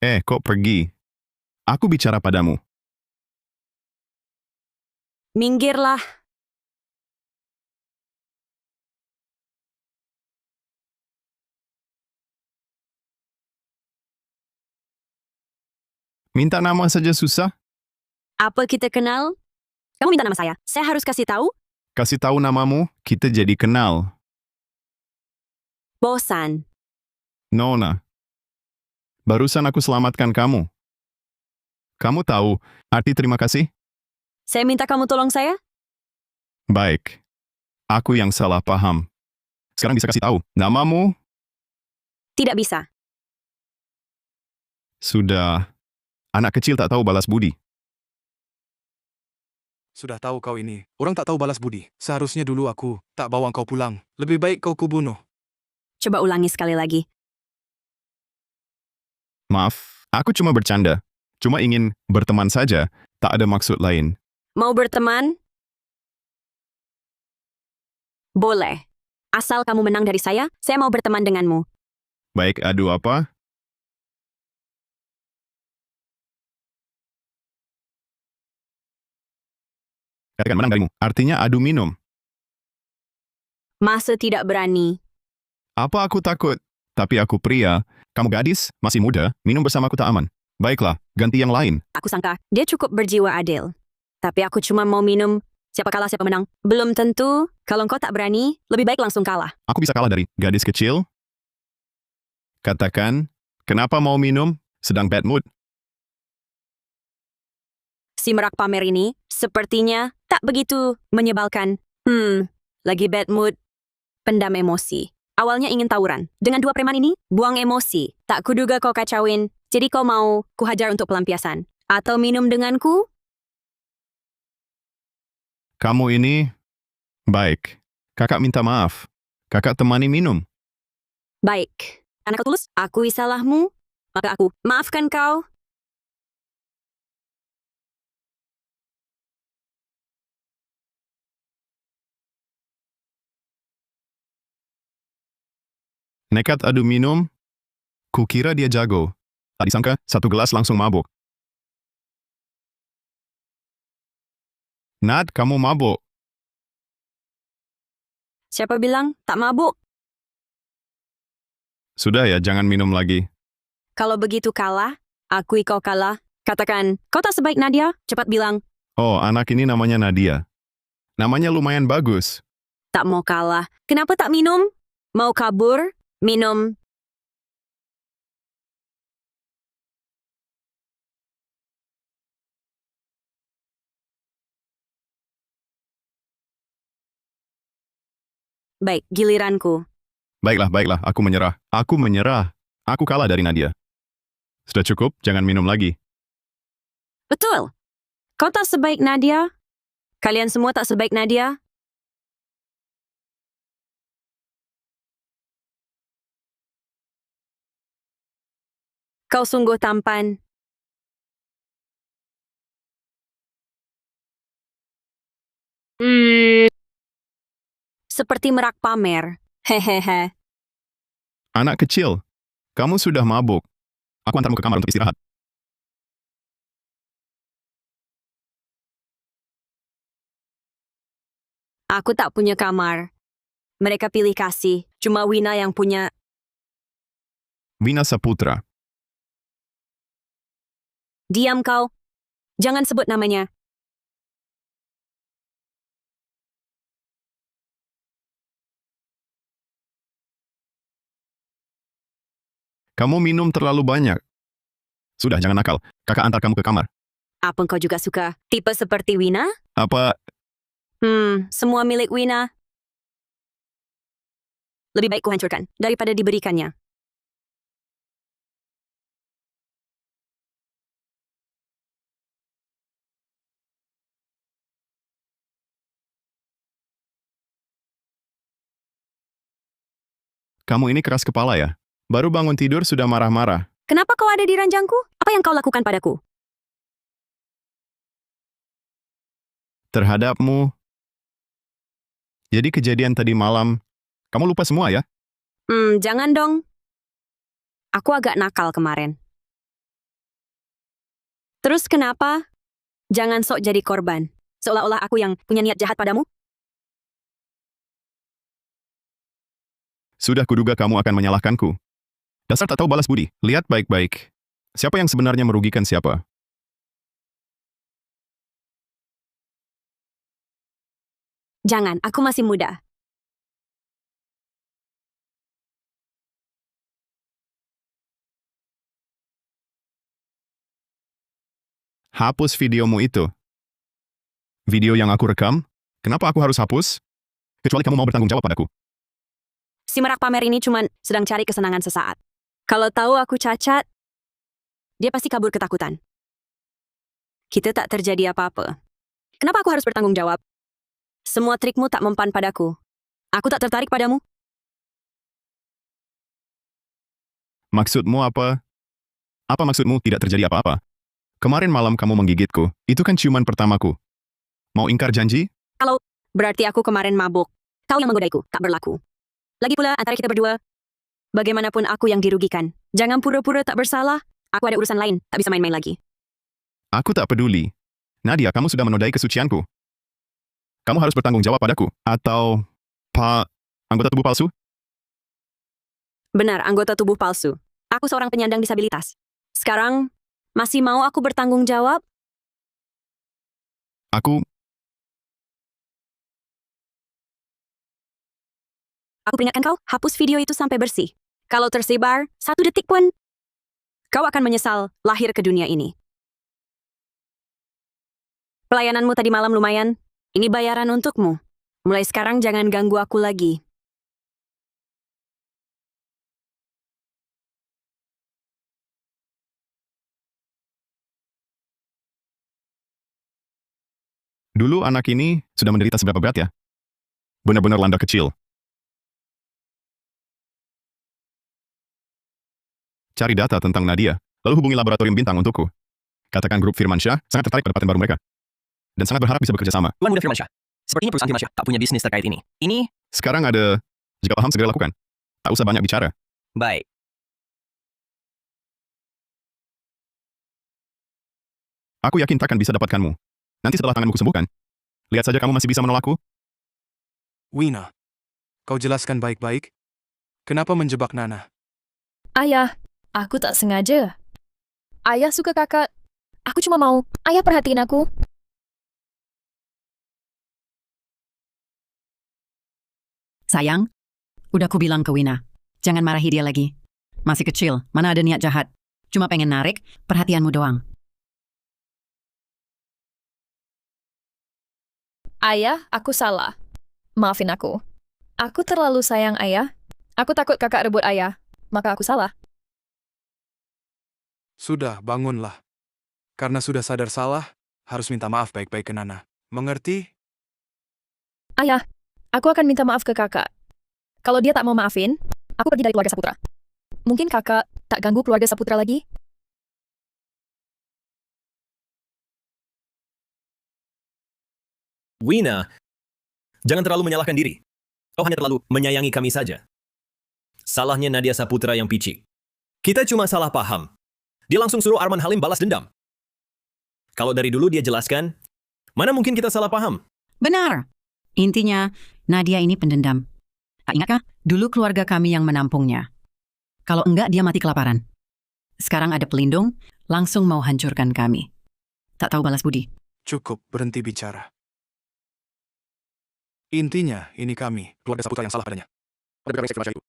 Kok pergi? Aku bicara padamu. Minggirlah. Minta nama saja susah? Apa kita kenal? Kamu minta nama saya. Saya harus kasih tahu? Kasih tahu namamu, kita jadi kenal. Bosan. Nona. Barusan aku selamatkan kamu. Kamu tahu arti terima kasih? Saya minta kamu tolong saya? Baik. Aku yang salah paham. Sekarang bisa kasih tahu namamu? Tidak bisa. Sudah. Anak kecil tak tahu balas budi. Sudah tahu kau ini. Orang tak tahu balas budi. Seharusnya dulu aku tak bawa kau pulang. Lebih baik kau kubunuh. Coba ulangi sekali lagi. Maaf, aku cuma bercanda. Cuma ingin berteman saja. Tak ada maksud lain. Mau berteman? Boleh. Asal kamu menang dari saya mau berteman denganmu. Baik, adu apa? Katakan menang darimu. Artinya adu minum. Masa tidak berani? Apa aku takut? Tapi aku pria. Kamu gadis, masih muda, minum bersamaku tak aman. Baiklah, ganti yang lain. Aku sangka dia cukup berjiwa adil. Tapi aku cuma mau minum. Siapa kalah, siapa menang. Belum tentu. Kalau engkau tak berani, lebih baik langsung kalah. Aku bisa kalah dari gadis kecil? Katakan, kenapa mau minum? Sedang bad mood. Si merak pamer ini, sepertinya tak begitu menyebalkan. Lagi bad mood. Pendam emosi. Awalnya ingin tawuran. Dengan dua preman ini, buang emosi. Tak kuduga kau kacauin. Jadi kau mau kuhajar untuk pelampiasan. Atau minum denganku? Kamu ini... Baik. Kakak minta maaf. Kakak temani minum. Baik. Karena kau tulus, akui salahmu, maka aku maafkan kau. Nekat adu minum? Kukira dia jago. Tak disangka, satu gelas langsung mabuk. Nad, kamu mabuk. Siapa bilang tak mabuk? Sudah ya, jangan minum lagi. Kalau begitu kalah, akui kau kalah. Katakan, kau tak sebaik Nadia, cepat bilang. Oh, anak ini namanya Nadia. Namanya lumayan bagus. Tak mau kalah. Kenapa tak minum? Mau kabur? Minum. Baik, giliranku. Baiklah, aku menyerah. Aku kalah dari Nadia. Sudah cukup, jangan minum lagi. Betul. Kau tak sebaik Nadia? Kalian semua tak sebaik Nadia? Kau sungguh tampan. Seperti merak pamer. Hehehe. Anak kecil, kamu sudah mabuk. Aku antarmu ke kamar untuk istirahat. Aku tak punya kamar. Mereka pilih kasih. Cuma Wina yang punya. Vina Saputra. Diam kau. Jangan sebut namanya. Kamu minum terlalu banyak. Sudah, jangan nakal. Kakak antar kamu ke kamar. Apa engkau juga suka tipe seperti Wina? Apa? Semua milik Wina. Lebih baik kuhancurkan daripada diberikannya. kamu ini keras kepala ya? Baru bangun tidur sudah marah-marah. Kenapa kau ada di ranjangku? Apa yang kau lakukan padaku? Terhadapmu. Jadi kejadian tadi malam, kamu lupa semua ya? Jangan dong. Aku agak nakal kemarin. Terus kenapa? Jangan sok jadi korban. Seolah-olah aku yang punya niat jahat padamu. Sudah kuduga kamu akan menyalahkanku. Dasar tak tahu balas budi. Lihat baik-baik. Siapa yang sebenarnya merugikan siapa? Jangan, aku masih muda. Hapus videomu itu. Video yang aku rekam? Kenapa aku harus hapus? Kecuali kamu mau bertanggung jawab padaku. Si merak pamer ini cuman sedang cari kesenangan sesaat. Kalau tahu aku cacat, dia pasti kabur ketakutan. Kita tak terjadi apa-apa. Kenapa aku harus bertanggung jawab? Semua trikmu tak mempan padaku. Aku tak tertarik padamu. Maksudmu apa? Apa maksudmu tidak terjadi apa-apa? Kemarin malam kamu menggigitku. Itu kan ciuman pertamaku. Mau ingkar janji? Kalau berarti aku kemarin mabuk. Kau yang menggodaiku, tak berlaku. Lagi pula antara kita berdua, bagaimanapun aku yang dirugikan. Jangan pura-pura tak bersalah. Aku ada urusan lain, tak bisa main-main lagi. Aku tak peduli. Nadia, kamu sudah menodai kesucianku. Kamu harus bertanggung jawab padaku. Atau, Pak, anggota tubuh palsu? Benar, anggota tubuh palsu. Aku seorang penyandang disabilitas. Sekarang, masih mau aku bertanggung jawab? Aku peringatkan kau, hapus video itu sampai bersih. Kalau tersebar, 1 detik pun, kau akan menyesal lahir ke dunia ini. Pelayananmu tadi malam lumayan. Ini bayaran untukmu. Mulai sekarang jangan ganggu aku lagi. Dulu anak ini sudah menderita seberapa berat ya? Benar-benar landa kecil. Cari data tentang Nadia, lalu hubungi laboratorium bintang untukku. Katakan grup Firmansyah sangat tertarik pada paten baru mereka. Dan sangat berharap bisa bekerja sama. Tuan Muda Firmansyah, sepertinya perusahaan Firmansyah tak punya bisnis terkait ini. Sekarang ada, jika paham segera lakukan. Tak usah banyak bicara. Baik. Aku yakin takkan bisa dapatkanmu. Nanti setelah tanganmu kusembuhkan, lihat saja kamu masih bisa menolakku. Wina, kau jelaskan baik-baik. Kenapa menjebak Nana? Ayah, aku tak sengaja. Ayah suka kakak. Aku cuma mau ayah perhatiin aku. Sayang, udah ku bilang ke Wina, jangan marahi dia lagi. Masih kecil, mana ada niat jahat. Cuma pengen narik perhatianmu doang. Ayah, aku salah. Maafin aku. Aku terlalu sayang ayah. Aku takut kakak rebut ayah. Maka aku salah. Sudah, bangunlah. Karena sudah sadar salah, harus minta maaf baik-baik ke Nana. Mengerti? Ayah, aku akan minta maaf ke kakak. Kalau dia tak mau maafin, aku pergi dari keluarga Saputra. Mungkin kakak tak ganggu keluarga Saputra lagi? Wina, jangan terlalu menyalahkan diri. Kau hanya terlalu menyayangi kami saja. Salahnya Nadia Saputra yang picik. Kita cuma salah paham. Dia langsung suruh Arman Halim balas dendam. Kalau dari dulu dia jelaskan, mana mungkin kita salah paham? Benar. Intinya, Nadia ini pendendam. Tak ingatkah? Dulu keluarga kami yang menampungnya. Kalau enggak, dia mati kelaparan. Sekarang ada pelindung, langsung mau hancurkan kami. Tak tahu balas budi. Cukup, berhenti bicara. Intinya, ini kami, keluarga Saputra yang salah padanya. Pada brengsek Firmansyah itu.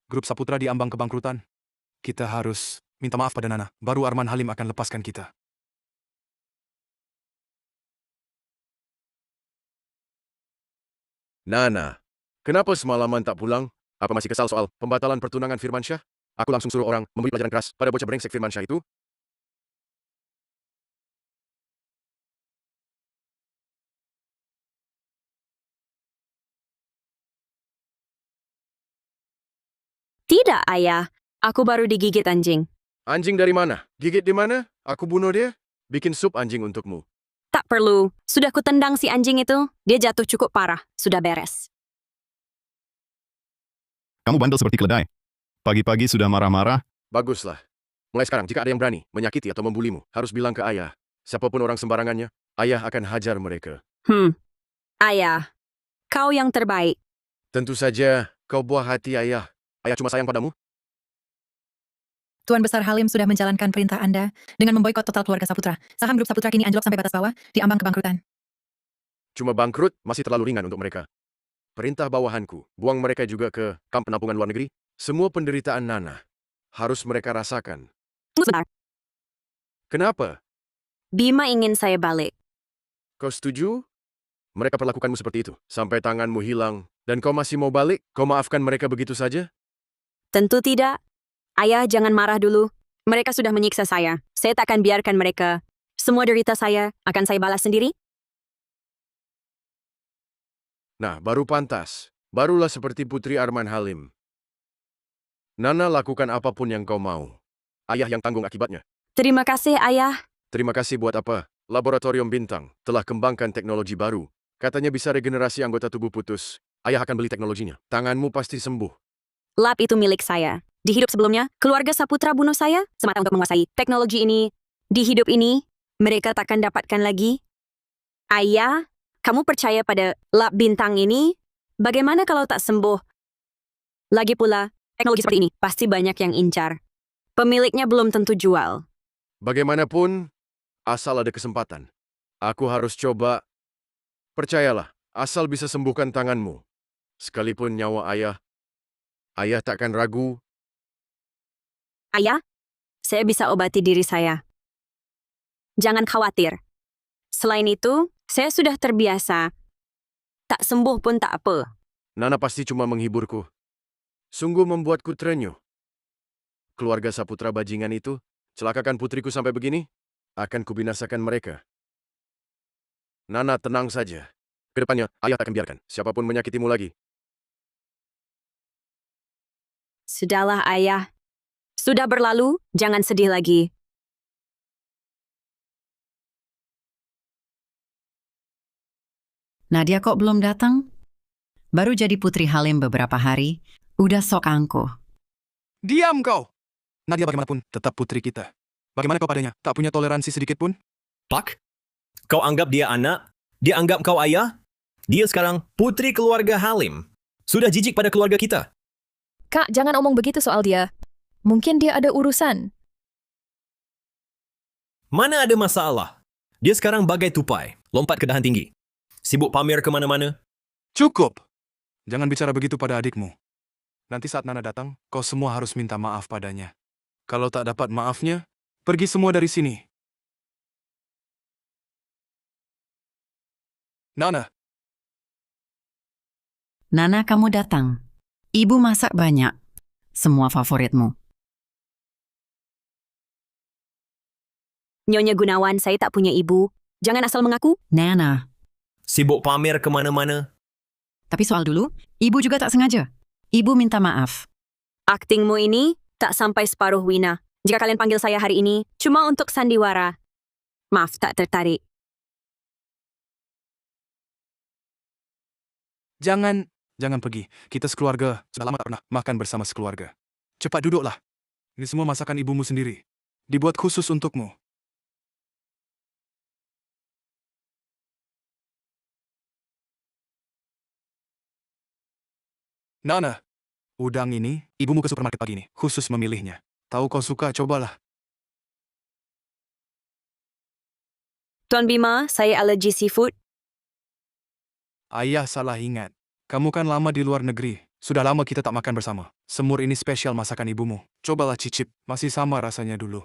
Grup Saputra diambang kebangkrutan. Kita harus minta maaf pada Nana, baru Arman Halim akan lepaskan kita. Nana, kenapa semalaman tak pulang? Apa masih kesal soal pembatalan pertunangan Firmansyah? Aku langsung suruh orang memberi pelajaran keras pada bocah brengsek Firmansyah itu. Tidak, ayah. Aku baru digigit anjing. Anjing dari mana? Gigit di mana? Aku bunuh dia? Bikin sup anjing untukmu. Tak perlu. Sudah kutendang si anjing itu. Dia jatuh cukup parah. Sudah beres. Kamu bandel seperti keledai. Pagi-pagi sudah marah-marah. Baguslah. Mulai sekarang, jika ada yang berani menyakiti atau membulimu, harus bilang ke ayah. Siapapun orang sembarangannya, ayah akan hajar mereka. Ayah. Kau yang terbaik. Tentu saja, kau buah hati ayah. Ayah cuma sayang padamu. Tuan Besar Halim sudah menjalankan perintah Anda dengan memboikot total keluarga Saputra. Saham grup Saputra kini anjlok sampai batas bawah, di ambang kebangkrutan. Cuma bangkrut masih terlalu ringan untuk mereka. Perintah bawahanku, buang mereka juga ke kamp penampungan luar negeri. Semua penderitaan Nana harus mereka rasakan. Sebentar. Kenapa? Bima ingin saya balik. Kau setuju? Mereka perlakukanmu seperti itu, sampai tanganmu hilang, dan kau masih mau balik? Kau maafkan mereka begitu saja? Tentu tidak. Ayah, jangan marah dulu. Mereka sudah menyiksa saya. Saya tak akan biarkan mereka. Semua derita saya akan saya balas sendiri. Nah, baru pantas. Barulah seperti Putri Arman Halim. Nana, lakukan apapun yang kau mau. Ayah yang tanggung akibatnya. Terima kasih, ayah. Terima kasih buat apa? Laboratorium Bintang telah kembangkan teknologi baru. Katanya bisa regenerasi anggota tubuh putus. Ayah akan beli teknologinya. Tanganmu pasti sembuh. Lab itu milik saya. Di hidup sebelumnya, keluarga Saputra bunuh saya semata untuk menguasai teknologi ini. Di hidup ini, mereka takkan dapatkan lagi. Ayah, kamu percaya pada lab bintang ini? Bagaimana kalau tak sembuh? Lagi pula, teknologi seperti ini pasti banyak yang incar. Pemiliknya belum tentu jual. Bagaimanapun, asal ada kesempatan. Aku harus coba. Percayalah, asal bisa sembuhkan tanganmu. Sekalipun nyawa ayah, ayah takkan ragu. Ayah, saya bisa obati diri saya. Jangan khawatir. Selain itu, saya sudah terbiasa. Tak sembuh pun tak apa. Nana pasti cuma menghiburku. Sungguh membuatku terenyuh. Keluarga Saputra bajingan itu, celakakan putriku sampai begini, akan kubinasakan mereka. Nana, tenang saja. Kedepannya, ayah tak akan biarkan siapapun menyakitimu lagi. Sudahlah, ayah. Sudah berlalu, jangan sedih lagi. Nadia kok belum datang? Baru jadi Putri Halim beberapa hari, udah sok angkuh. Diam kau! Nadia bagaimanapun tetap putri kita. Bagaimana kau padanya? Tak punya toleransi sedikit pun? Pak, kau anggap dia anak? Dia anggap kau ayah? Dia sekarang putri keluarga Halim. Sudah jijik pada keluarga kita. Kak, jangan omong begitu soal dia. Mungkin dia ada urusan. Mana ada masalah? Dia sekarang bagai tupai, lompat ke dahan tinggi. Sibuk pamer kemana-mana. Cukup! Jangan bicara begitu pada adikmu. Nanti saat Nana datang, kau semua harus minta maaf padanya. Kalau tak dapat maafnya, pergi semua dari sini. Nana! Nana, kamu datang. Ibu masak banyak. Semua favoritmu. Nyonya Gunawan, saya tak punya ibu. Jangan asal mengaku. Nana. Sibuk pamer kemana-mana. Tapi soal dulu, ibu juga tak sengaja. Ibu minta maaf. Aktingmu ini tak sampai separuh Wina. Jika kalian panggil saya hari ini, cuma untuk sandiwara. Maaf, tak tertarik. Jangan pergi. Kita sekeluarga sudah lama tak pernah makan bersama sekeluarga. Cepat duduklah. Ini semua masakan ibumu sendiri. Dibuat khusus untukmu. Nana, udang ini, ibumu ke supermarket pagi ini, khusus memilihnya. Tahu kau suka, cobalah. Tuan Bima, saya alergi seafood. Ayah salah ingat. Kamu kan lama di luar negeri. Sudah lama kita tak makan bersama. Semur ini spesial masakan ibumu. Cobalah cicip, masih sama rasanya dulu.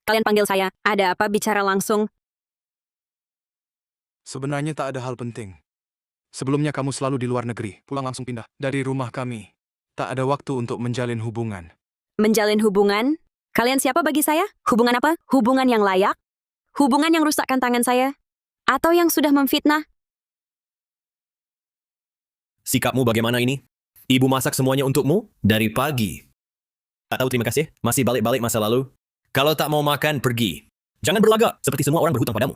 Kalian panggil saya, ada apa bicara langsung? Sebenarnya tak ada hal penting. Sebelumnya kamu selalu di luar negeri, pulang langsung pindah dari rumah kami. Tak ada waktu untuk menjalin hubungan. Menjalin hubungan? Kalian siapa bagi saya? Hubungan apa? Hubungan yang layak? Hubungan yang rusakkan tangan saya? Atau yang sudah memfitnah? Sikapmu bagaimana ini? Ibu masak semuanya untukmu dari pagi. Tak tahu terima kasih, masih balik-balik masa lalu. Kalau tak mau makan, pergi. Jangan berlagak seperti semua orang berhutang padamu.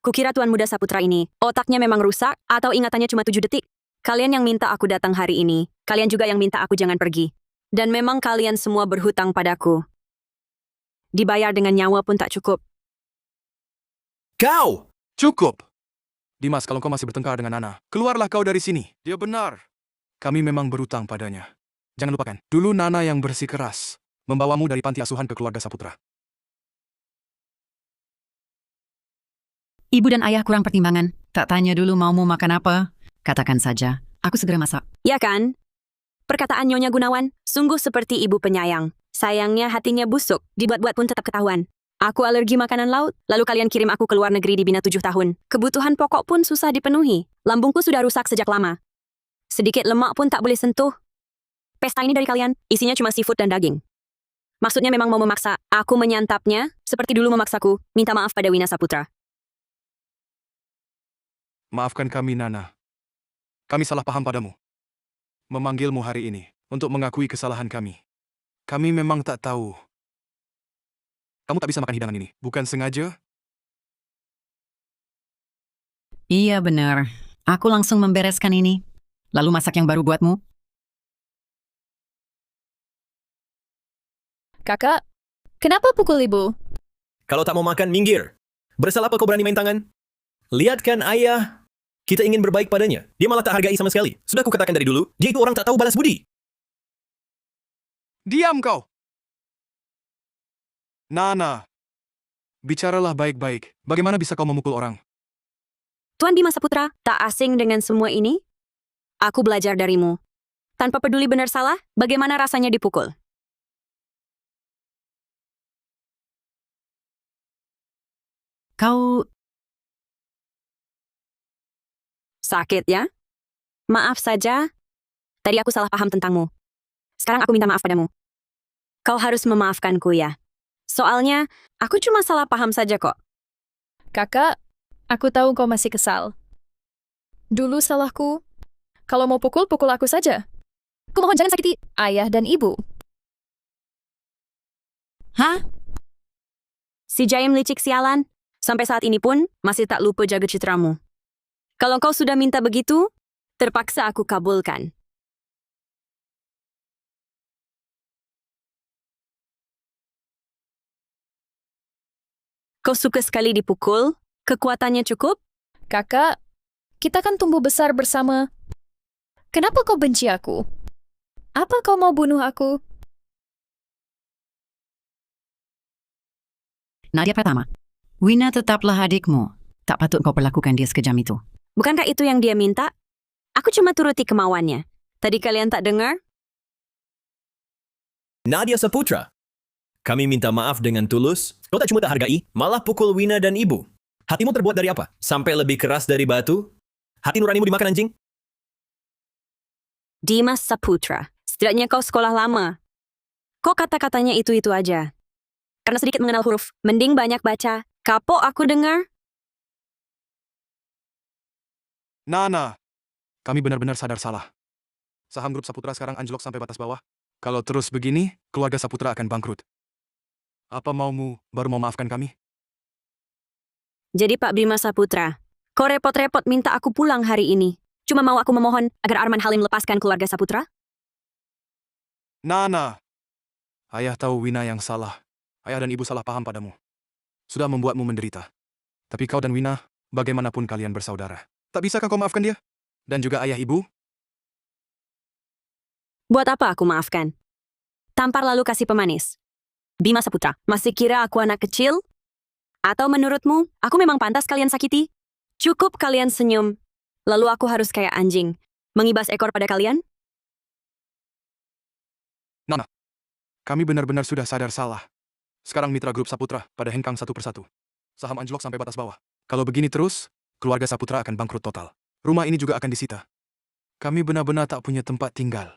Kukira Tuan Muda Saputra ini, otaknya memang rusak atau ingatannya cuma 7 detik. Kalian yang minta aku datang hari ini, kalian juga yang minta aku jangan pergi. Dan memang kalian semua berhutang padaku. Dibayar dengan nyawa pun tak cukup. Kau! Cukup! Dimas, kalau kau masih bertengkar dengan Nana, keluarlah kau dari sini. Dia benar. Kami memang berutang padanya. Jangan lupakan, dulu Nana yang bersikeras membawamu dari panti asuhan ke keluarga Saputra. Ibu dan ayah kurang pertimbangan. Tak tanya dulu maumu makan apa. Katakan saja, aku segera masak. Ya kan? Perkataan Nyonya Gunawan, sungguh seperti ibu penyayang. Sayangnya hatinya busuk, dibuat-buat pun tetap ketahuan. Aku alergi makanan laut, lalu kalian kirim aku ke luar negeri dibina 7 tahun. Kebutuhan pokok pun susah dipenuhi. Lambungku sudah rusak sejak lama. Sedikit lemak pun tak boleh sentuh. Pesta ini dari kalian, isinya cuma seafood dan daging. Maksudnya memang mau memaksa, aku menyantapnya, seperti dulu memaksaku, minta maaf pada Wina Saputra. Maafkan kami, Nana. Kami salah paham padamu. Memanggilmu hari ini untuk mengakui kesalahan kami. Kami memang tak tahu. Kamu tak bisa makan hidangan ini, bukan sengaja? Iya benar. Aku langsung membereskan ini. Lalu masak yang baru buatmu. Kakak, kenapa pukul ibu? Kalau tak mau makan, minggir. Bersalah apa kau berani main tangan? Lihatkan ayah. Kita ingin berbaik padanya. Dia malah tak hargai sama sekali. Sudah kukatakan dari dulu, dia itu orang tak tahu balas budi. Diam kau! Nana, bicaralah baik-baik. Bagaimana bisa kau memukul orang? Tuan Dimas Saputra, tak asing dengan semua ini? Aku belajar darimu. Tanpa peduli benar salah, bagaimana rasanya dipukul? Kau... Sakit ya? Maaf saja. Tadi aku salah paham tentangmu. Sekarang aku minta maaf padamu. Kau harus memaafkanku ya. Soalnya, aku cuma salah paham saja kok. Kakak, aku tahu kau masih kesal. Dulu salahku. Kalau mau pukul, pukul aku saja. Kumohon jangan sakiti ayah dan ibu. Hah? Si Jaim licik sialan. Sampai saat ini pun, masih tak lupa jaga citramu. Kalau kau sudah minta begitu, terpaksa aku kabulkan. Kau suka sekali dipukul? Kekuatannya cukup? Kakak, kita kan tumbuh besar bersama. Kenapa kau benci aku? Apa kau mau bunuh aku? Nadia Pratama, Wina tetaplah adikmu. Tak patut kau perlakukan dia sekejam itu. Bukankah itu yang dia minta? Aku cuma turuti kemauannya. Tadi kalian tak dengar? Nadia Saputra. Kami minta maaf dengan tulus. Kau tak cuma tak hargai, malah pukul Wina dan ibu. Hatimu terbuat dari apa? Sampai lebih keras dari batu? Hati nuranimu dimakan anjing? Dimas Saputra. Setidaknya kau sekolah lama. Kok kata-katanya itu-itu aja? Karena sedikit mengenal huruf, mending banyak baca. Kapok aku dengar. Nana, kami benar-benar sadar salah. Saham grup Saputra sekarang anjlok sampai batas bawah. Kalau terus begini, keluarga Saputra akan bangkrut. Apa maumu baru mau maafkan kami? Jadi Pak Bima Saputra, kau repot-repot minta aku pulang hari ini. Cuma mau aku memohon agar Arman Halim lepaskan keluarga Saputra? Nana, ayah tahu Wina yang salah. Ayah dan ibu salah paham padamu. Sudah membuatmu menderita. Tapi kau dan Wina, bagaimanapun kalian bersaudara. Tak bisakah kau maafkan dia? Dan juga ayah ibu? Buat apa aku maafkan? Tampar lalu kasih pemanis. Bima Saputra, masih kira aku anak kecil? Atau menurutmu, aku memang pantas kalian sakiti? Cukup kalian senyum. Lalu aku harus kayak anjing, mengibas ekor pada kalian? Nana, kami benar-benar sudah sadar salah. Sekarang mitra grup Saputra pada hengkang satu persatu. Saham anjlok sampai batas bawah. Kalau begini terus, keluarga Saputra akan bangkrut total. Rumah ini juga akan disita. Kami benar-benar tak punya tempat tinggal.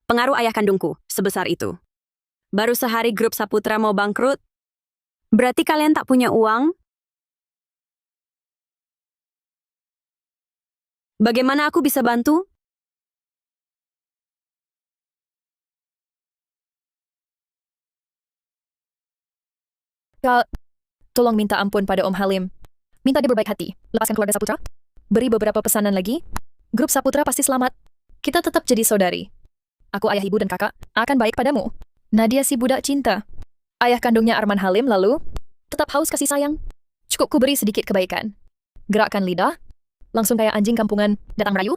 Pengaruh ayah kandungku, sebesar itu. Baru sehari grup Saputra mau bangkrut? Berarti kalian tak punya uang? Bagaimana aku bisa bantu? Kak, tolong minta ampun pada Om Halim. Minta dia berbaik hati. Lepaskan keluarga Saputra. Beri beberapa pesanan lagi. Grup Saputra pasti selamat. Kita tetap jadi saudari. Aku ayah ibu dan kakak akan baik padamu. Nadia si budak cinta. Ayah kandungnya Arman Halim lalu tetap haus kasih sayang. Cukup ku beri sedikit kebaikan. Gerakkan lidah. Langsung kayak anjing kampungan datang merayu.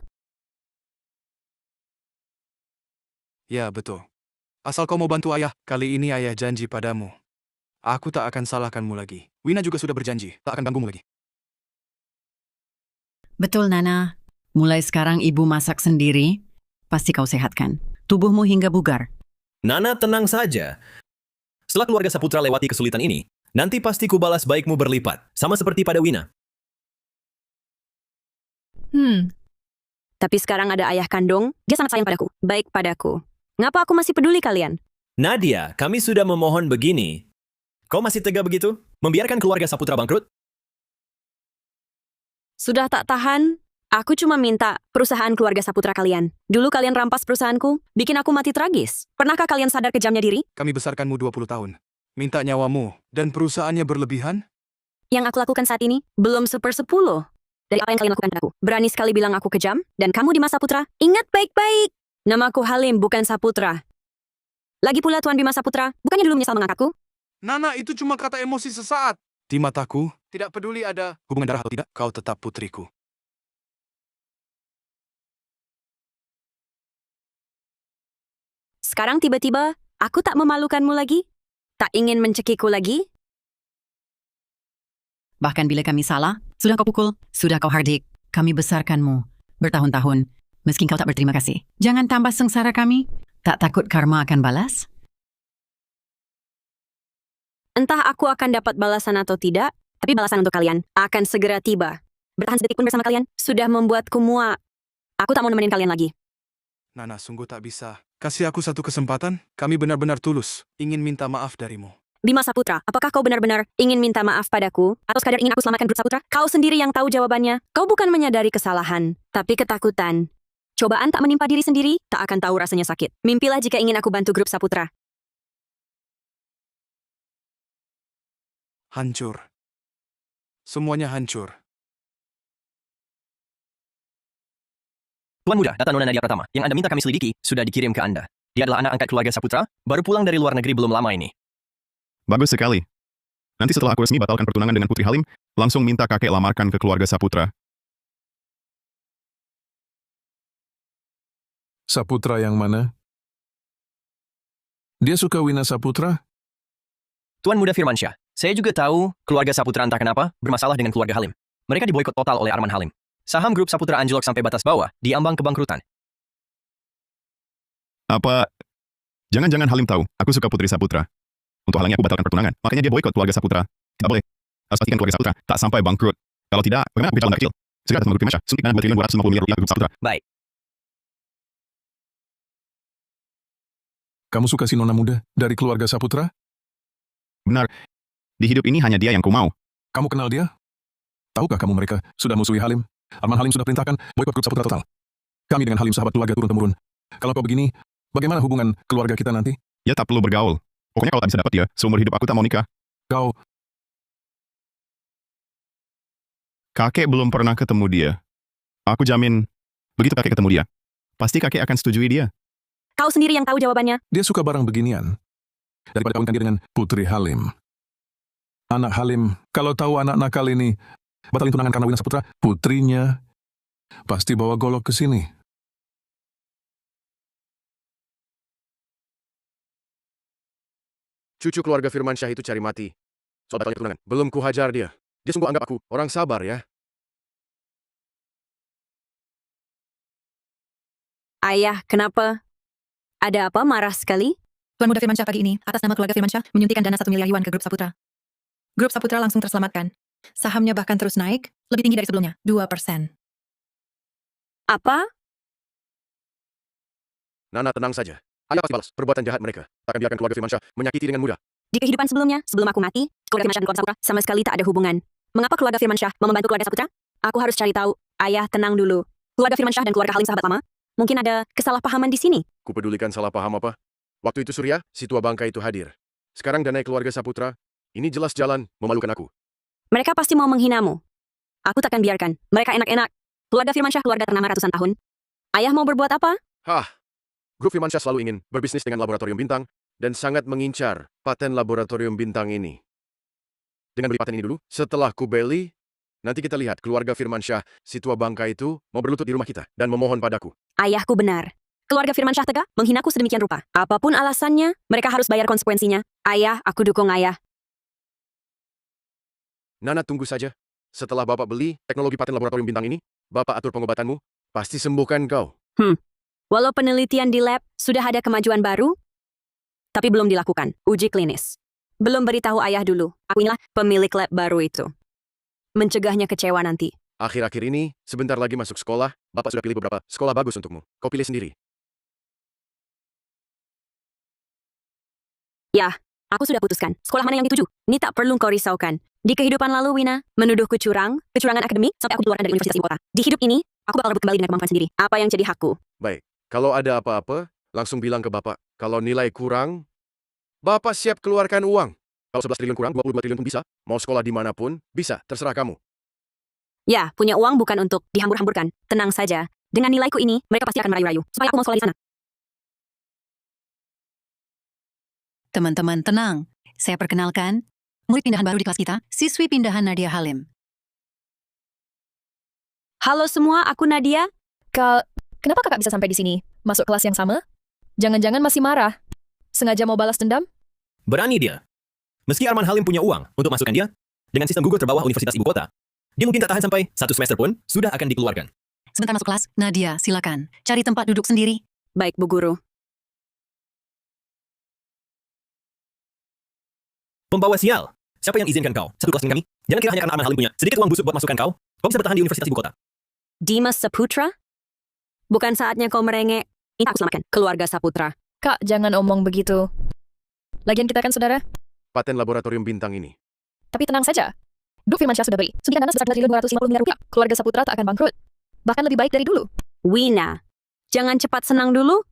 Ya, betul. Asal kau mau bantu ayah, kali ini ayah janji padamu. Aku tak akan salahkanmu lagi. Wina juga sudah berjanji, tak akan ganggumu lagi. Betul, Nana. Mulai sekarang ibu masak sendiri. Pasti kau sehatkan. Tubuhmu hingga bugar. Nana, tenang saja. Setelah keluarga Saputra lewati kesulitan ini, nanti pasti ku balas baikmu berlipat. Sama seperti pada Wina. Tapi sekarang ada ayah kandung, dia sangat sayang padaku. Baik padaku. Ngapa aku masih peduli kalian? Nadia, kami sudah memohon begini. Kau masih tega begitu? Membiarkan keluarga Saputra bangkrut? Sudah tak tahan? Aku cuma minta perusahaan keluarga Saputra kalian. Dulu kalian rampas perusahaanku, bikin aku mati tragis. Pernahkah kalian sadar kejamnya diri? Kami besarkanmu 20 tahun. Minta nyawamu, dan perusahaannya berlebihan? Yang aku lakukan saat ini, belum 1/10 dari apa yang kalian lakukan padaku. Berani sekali bilang aku kejam, dan kamu Dimas Saputra, ingat baik-baik. Namaku Halim, bukan Saputra. Lagi pula Tuan Bima Saputra, bukannya dulu menyesal mengangkatku? Nana, itu cuma kata emosi sesaat. Di mataku, tidak peduli ada hubungan darah atau tidak, kau tetap putriku. Sekarang tiba-tiba, aku tak memalukanmu lagi? Tak ingin mencekiku lagi? Bahkan bila kami salah, sudah kau pukul, sudah kau hardik. Kami besarkanmu bertahun-tahun. Meski kau tak berterima kasih. Jangan tambah sengsara kami. Tak takut karma akan balas? Entah aku akan dapat balasan atau tidak, tapi balasan untuk kalian akan segera tiba. Bertahan sedetik pun bersama kalian sudah membuatku muak. Aku tak mau nemenin kalian lagi. Nana, sungguh tak bisa. Kasih aku satu kesempatan, kami benar-benar tulus, ingin minta maaf darimu. Bima Saputra, apakah kau benar-benar ingin minta maaf padaku? Atau sekadar ingin aku selamatkan grup Saputra? Kau sendiri yang tahu jawabannya. Kau bukan menyadari kesalahan, tapi ketakutan. Cobaan tak menimpa diri sendiri, tak akan tahu rasanya sakit. Mimpilah jika ingin aku bantu grup Saputra. Hancur. Semuanya hancur. Tuan Muda, data Nona Nadia Pratama, yang Anda minta kami selidiki, sudah dikirim ke Anda. Dia adalah anak angkat keluarga Saputra, baru pulang dari luar negeri belum lama ini. Bagus sekali. Nanti setelah aku resmi batalkan pertunangan dengan Putri Halim, langsung minta kakek lamarkan ke keluarga Saputra. Saputra yang mana? Dia suka Wina Saputra? Tuan Muda Firmansyah, saya juga tahu keluarga Saputra entah kenapa bermasalah dengan keluarga Halim. Mereka diboikot total oleh Arman Halim. Saham grup Saputra anjlok sampai batas bawah, di ambang kebangkrutan. Apa? Jangan-jangan Halim tahu, aku suka Putri Saputra. Untuk halangnya aku batalkan pertunangan, makanya dia boikot keluarga Saputra. Tidak boleh. Harus pastikan keluarga Saputra tak sampai bangkrut. Kalau tidak, bagaimana aku calon kecil? Segera datang ke Firmansyah, suntik dana 2.250 miliar rupiah ke grup Saputra. Baik. Kamu suka si nona muda dari keluarga Saputra? Benar. Di hidup ini hanya dia yang ku mau. Kamu kenal dia? Tahukah kamu mereka sudah musuhi Halim? Arman Halim sudah perintahkan boikot grup Saputra total. Kami dengan Halim sahabat keluarga turun-temurun. Kalau kau begini, bagaimana hubungan keluarga kita nanti? Ya tak perlu bergaul. Pokoknya kalau tak bisa dapat dia, seumur hidup aku tak mau nikah. Kau... Kakek belum pernah ketemu dia. Aku jamin, begitu kakek ketemu dia, pasti kakek akan setujui dia. Kau sendiri yang tahu jawabannya. Dia suka barang beginian. Daripada kawinkan dia dengan Putri Halim. Anak Halim, kalau tahu anak nakal ini batalin tunangan karena Wina Saputra, putrinya pasti bawa golok ke sini. Cucu keluarga Firmansyah itu cari mati. Soal batalnya tunangan, belum ku hajar dia. Dia sungguh anggap aku orang sabar ya. Ayah, kenapa? Ada apa marah sekali? Tuan Muda Firmansyah pagi ini, atas nama keluarga Firmansyah, menyuntikkan dana 1 miliar yuan ke grup Saputra. Grup Saputra langsung terselamatkan. Sahamnya bahkan terus naik, lebih tinggi dari sebelumnya, 2%. Apa? Nana, tenang saja. Ayah pasti balas perbuatan jahat mereka. Tak akan biarkan keluarga Firmansyah menyakiti dengan mudah. Di kehidupan sebelumnya, sebelum aku mati, keluarga Firmansyah dan keluarga Saputra sama sekali tak ada hubungan. Mengapa keluarga Firmansyah mau membantu keluarga Saputra? Aku harus cari tahu. Ayah, tenang dulu. Keluarga Firmansyah dan keluarga Halim sahabat lama? Mungkin ada kesalahpahaman di sini. Kupedulikan salah paham apa? Waktu itu Surya, si tua bangka itu hadir. Sekarang danai keluarga Saputra, Ini jelas jalan memalukan aku. Mereka pasti mau menghinamu. Aku takkan biarkan. Mereka enak-enak. Keluarga Firmansyah keluarga ternama ratusan tahun. Ayah mau berbuat apa? Hah, Grup Firmansyah selalu ingin berbisnis dengan laboratorium bintang dan sangat mengincar paten laboratorium bintang ini. Dengan beli paten ini dulu, setelah ku beli, nanti kita lihat keluarga Firmansyah, si tua bangka itu, mau berlutut di rumah kita dan memohon padaku. Ayahku benar. Keluarga Firmansyah tegak menghinaku sedemikian rupa. Apapun alasannya, mereka harus bayar konsekuensinya. Ayah, aku dukung ayah. Nana, tunggu saja. Setelah Bapak beli teknologi paten laboratorium bintang ini, Bapak atur pengobatanmu, pasti sembuhkan kau. Walau penelitian di lab sudah ada kemajuan baru, tapi belum dilakukan uji klinis. Belum beritahu ayah dulu. Aku inilah pemilik lab baru itu. Mencegahnya kecewa nanti. Akhir-akhir ini, sebentar lagi masuk sekolah, Bapak sudah pilih beberapa sekolah bagus untukmu. Kau pilih sendiri. Ya, aku sudah putuskan. Sekolah mana yang dituju? Ini tak perlu kau risaukan. Di kehidupan lalu, Wina, menuduhku kecurangan akademik, sampai aku dikeluarkan dari Universitas Ibu Kota. Di hidup ini, aku bakal rebut kembali dengan kemampuan sendiri. Apa yang jadi hakku? Baik, kalau ada apa-apa, langsung bilang ke Bapak. Kalau nilai kurang, Bapak siap keluarkan uang. Kalau 11 triliun kurang, 22 triliun pun bisa. Mau sekolah dimanapun, bisa. Terserah kamu. Ya, punya uang bukan untuk dihambur-hamburkan. Tenang saja. Dengan nilaiku ini, mereka pasti akan merayu-rayu. Supaya aku mau sekolah di sana. Teman-teman tenang. Saya perkenalkan, murid pindahan baru di kelas kita, siswi pindahan Nadia Halim. Halo semua, aku Nadia. Kenapa kakak bisa sampai di sini? Masuk kelas yang sama? Jangan-jangan masih marah? Sengaja mau balas dendam? Berani dia. Meski Arman Halim punya uang untuk masukkan dia, dengan sistem gugur terbawah Universitas Ibu Kota, dia mungkin tak tahan sampai 1 semester pun sudah akan dikeluarkan. Sebentar masuk kelas, Nadia, silakan. Cari tempat duduk sendiri. Baik, Bu Guru. Pembawa sial. Siapa yang izinkan kau satu kelas dengan kami? Jangan kira hanya karena Arman Halim punya sedikit uang busuk buat masukkan kau, kau bisa bertahan di Universitas Ibu Kota. Dimas Saputra? Bukan saatnya kau merengek. Ini aku selamatkan keluarga Saputra. Kak, jangan omong begitu. Lagian kita kan saudara. Paten laboratorium bintang ini. Tapi tenang saja. Grup Firmansyah sudah beli. Suntikan dana sebesar 250 miliar rupiah. Keluarga Saputra tak akan bangkrut. Bahkan lebih baik dari dulu. Wina, jangan cepat senang dulu.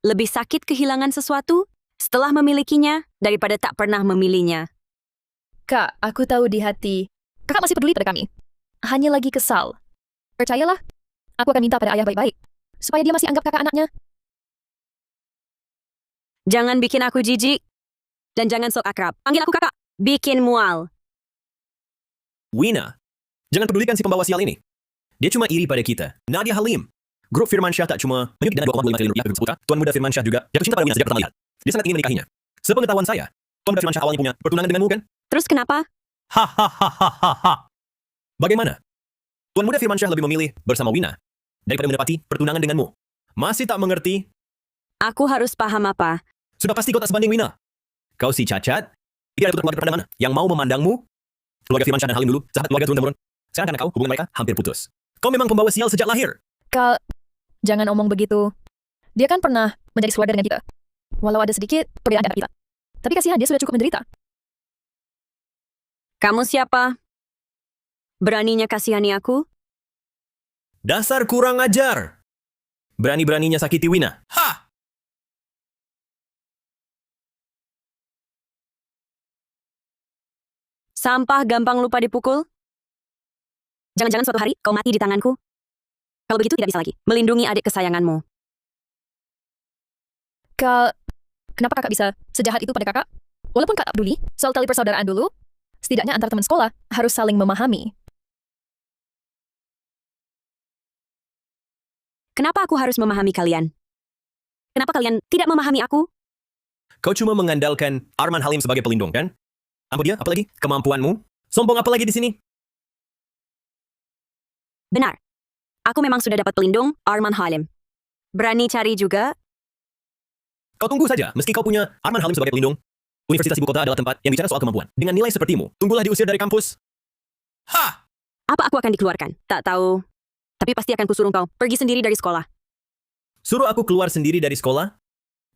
Lebih sakit kehilangan sesuatu setelah memilikinya daripada tak pernah memilihnya. Kak, aku tahu di hati. Kakak masih peduli pada kami. Hanya lagi kesal. Percayalah. Aku akan minta pada ayah baik-baik. Supaya dia masih anggap kakak anaknya. Jangan bikin aku jijik. Dan jangan sok akrab. Panggil aku kakak. Bikin mual. Wina, jangan pedulikan si pembawa sial ini. Dia cuma iri pada kita. Nadia Halim. Grup Firmansyah tak cuma menyuntik dana 2,25 triliun rupiah ke Putra, Tuan Muda Firmansyah juga jatuh cinta pada Wina sejak pertama lihat. Dia sangat ingin menikahinya. Sepengetahuan saya, Tuan Muda Firmansyah awalnya punya pertunangan denganmu kan? Terus kenapa? Hahaha. Bagaimana? Tuan Muda Firmansyah lebih memilih bersama Wina daripada mendapati pertunangan denganmu. Masih tak mengerti? Aku harus paham apa? Sudah pasti kau tak sebanding Wina. Kau si cacat, tidak ada keluarga pada mana yang mau memandangmu. Keluarga Firmansyah dan Halim dulu, sahabat keluarga turun-temurun. Sekarang karena kau, hubungan mereka hampir putus. Kau memang pembawa sial sejak lahir. Kak, jangan omong begitu. Dia kan pernah menjadi keluarga dengan kita. Walau ada sedikit perbedaan antara kita. Tapi kasihan dia sudah cukup menderita. Kamu siapa? Beraninya kasihani aku? Dasar kurang ajar. Berani-beraninya sakiti Wina. Ha! Sampah gampang lupa dipukul? Jangan-jangan suatu hari kau mati di tanganku? Kalau begitu tidak bisa lagi melindungi adik kesayanganmu. Kak, kenapa kakak bisa sejahat itu pada kakak? Walaupun kakak peduli soal tali persaudaraan dulu, setidaknya antar teman sekolah harus saling memahami. Kenapa aku harus memahami kalian? Kenapa kalian tidak memahami aku? Kau cuma mengandalkan Arman Halim sebagai pelindung, kan? Ampun dia, apalagi kemampuanmu? Sombong apa lagi di sini? Benar. Aku memang sudah dapat pelindung, Arman Halim. Berani cari juga? Kau tunggu saja, meski kau punya Arman Halim sebagai pelindung. Universitas Ibu Kota adalah tempat yang bicara soal kemampuan. Dengan nilai sepertimu, tunggulah diusir dari kampus. Ha! Apa aku akan dikeluarkan? Tak tahu. Tapi pasti akan kusuruh kau pergi sendiri dari sekolah. Suruh aku keluar sendiri dari sekolah?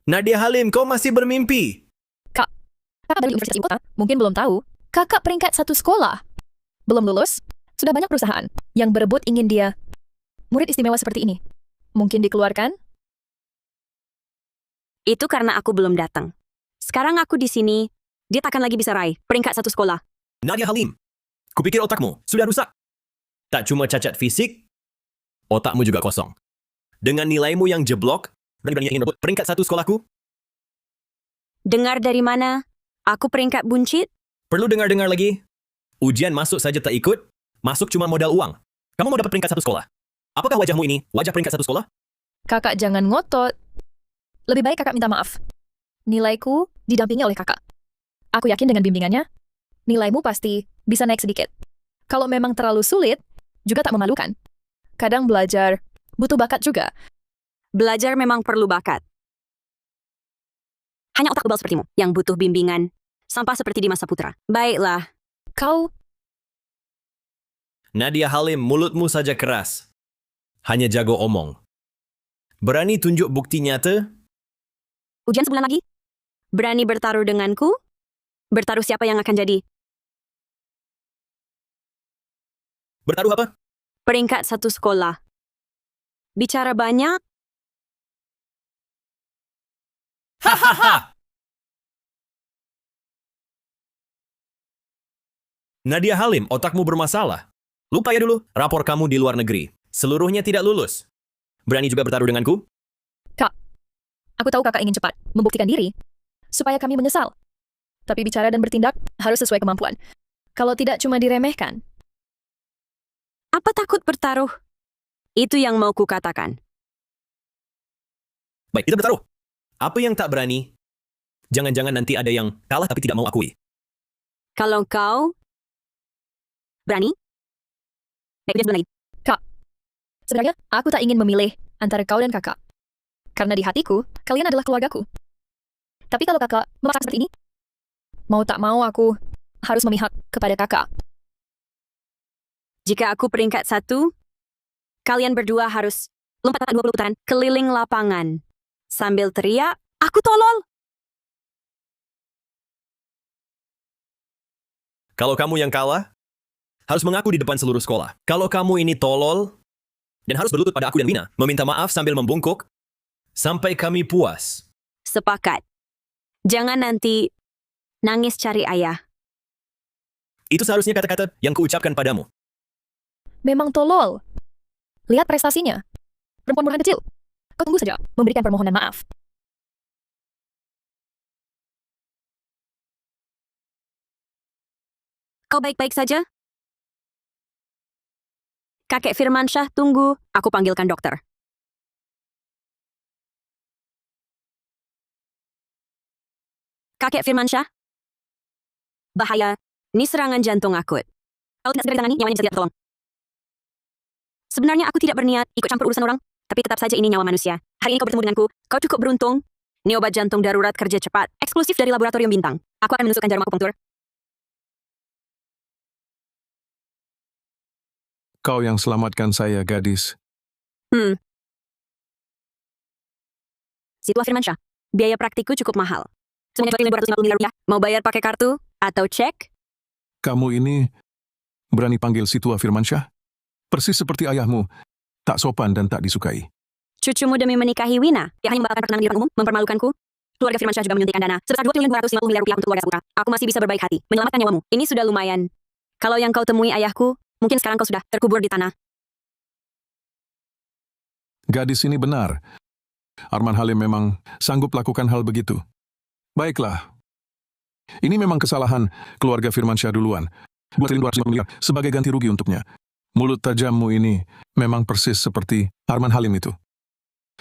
Nadia Halim, kau masih bermimpi. Kakak dari Universitas Ibu Kota mungkin belum tahu. Kakak peringkat 1 sekolah. Belum lulus, sudah banyak perusahaan yang berebut ingin dia. Murid istimewa seperti ini. Mungkin dikeluarkan? Itu karena aku belum datang. Sekarang aku di sini, dia takkan lagi bisa raih peringkat 1 sekolah. Nadia Halim, kupikir otakmu sudah rusak. Tak cuma cacat fisik, otakmu juga kosong. Dengan nilaimu yang jeblok, berani ingin rebut peringkat 1 sekolahku? Dengar dari mana? Aku peringkat buncit? Perlu dengar-dengar lagi? Ujian masuk saja tak ikut, masuk cuma modal uang. Kamu mau dapat peringkat 1 sekolah? Apakah wajahmu ini wajah peringkat 1 sekolah? Kakak jangan ngotot. Lebih baik kakak minta maaf. Nilaiku didampingi oleh kakak. Aku yakin dengan bimbingannya, nilaimu pasti bisa naik sedikit. Kalau memang terlalu sulit, juga tak memalukan. Kadang belajar butuh bakat juga. Belajar memang perlu bakat. Hanya otak kebal sepertimu yang butuh bimbingan. Sampah seperti di masa putra. Baiklah. Kau... Nadia Halim, mulutmu saja keras. Hanya jago omong. Berani tunjuk bukti nyata? Ujian sebulan lagi? Berani bertaruh denganku? Bertaruh siapa yang akan jadi? Bertaruh apa? Peringkat 1 sekolah. Bicara banyak? Hahaha! Nadia Halim, otakmu bermasalah. Lupa ya dulu, rapor kamu di luar negeri. Seluruhnya tidak lulus. Berani juga bertaruh denganku? Kak, aku tahu kakak ingin cepat membuktikan diri, supaya kami menyesal. Tapi bicara dan bertindak harus sesuai kemampuan. Kalau tidak cuma diremehkan. Apa takut bertaruh? Itu yang mau kukatakan. Baik, kita bertaruh. Apa yang tak berani? Jangan-jangan nanti ada yang kalah tapi tidak mau akui. Kalau kau berani? Baik, ujian sebulan lagi. Kak, sebenarnya aku tak ingin memilih antara kau dan kakak. Karena di hatiku, kalian adalah keluargaku. Tapi kalau kakak memaksa seperti ini, mau tak mau aku harus memihak kepada kakak. Jika aku peringkat 1, kalian berdua harus lompat 20 putaran keliling lapangan. Sambil teriak, aku tolol! Kalau kamu yang kalah, harus mengaku di depan seluruh sekolah. Kalau kamu ini tolol, dan harus berlutut pada aku dan Wina, meminta maaf sambil membungkuk, sampai kami puas. Sepakat. Jangan nanti nangis cari ayah. Itu seharusnya kata-kata yang kuucapkan padamu. Memang tolol. Lihat prestasinya. Perempuan murahan kecil. Kau tunggu saja memberikan permohonan maaf. Kau baik-baik saja? Kakek Firmansyah, tunggu. Aku panggilkan dokter. Kakek Firmansyah? Bahaya. Ini serangan jantung akut. Kalau tidak segera ditangani, nyawanya bisa tidak tertolong. Sebenarnya aku tidak berniat ikut campur urusan orang, tapi tetap saja ini nyawa manusia. Hari ini kau bertemu denganku. Kau cukup beruntung. Ini obat jantung darurat kerja cepat, eksklusif dari laboratorium bintang. Aku akan menusukkan jarum akupunktur. Kau yang selamatkan saya, gadis. Situa Firmansyah. Biaya praktikku cukup mahal. Semuanya 250 miliar rupiah. Mau bayar pakai kartu atau cek? Kamu ini berani panggil Situa Firmansyah? Persis seperti ayahmu. Tak sopan dan tak disukai. Cucumu demi menikahi Wina, yang hanya membatalkan pertunangan di depan umum, mempermalukanku. Keluarga Firmansyah juga menyuntikkan dana sebesar 2.250 miliar rupiah untuk keluarga Saputra. Aku masih bisa berbaik hati, menyelamatkan nyawamu. Ini sudah lumayan. Kalau yang kau temui ayahku, mungkin sekarang kau sudah terkubur di tanah. Gadis ini benar. Arman Halim memang sanggup lakukan hal begitu. Baiklah. Ini memang kesalahan keluarga Firmansyah duluan. 2.250 miliar sebagai ganti rugi untuknya. Mulut tajammu ini memang persis seperti Arman Halim itu.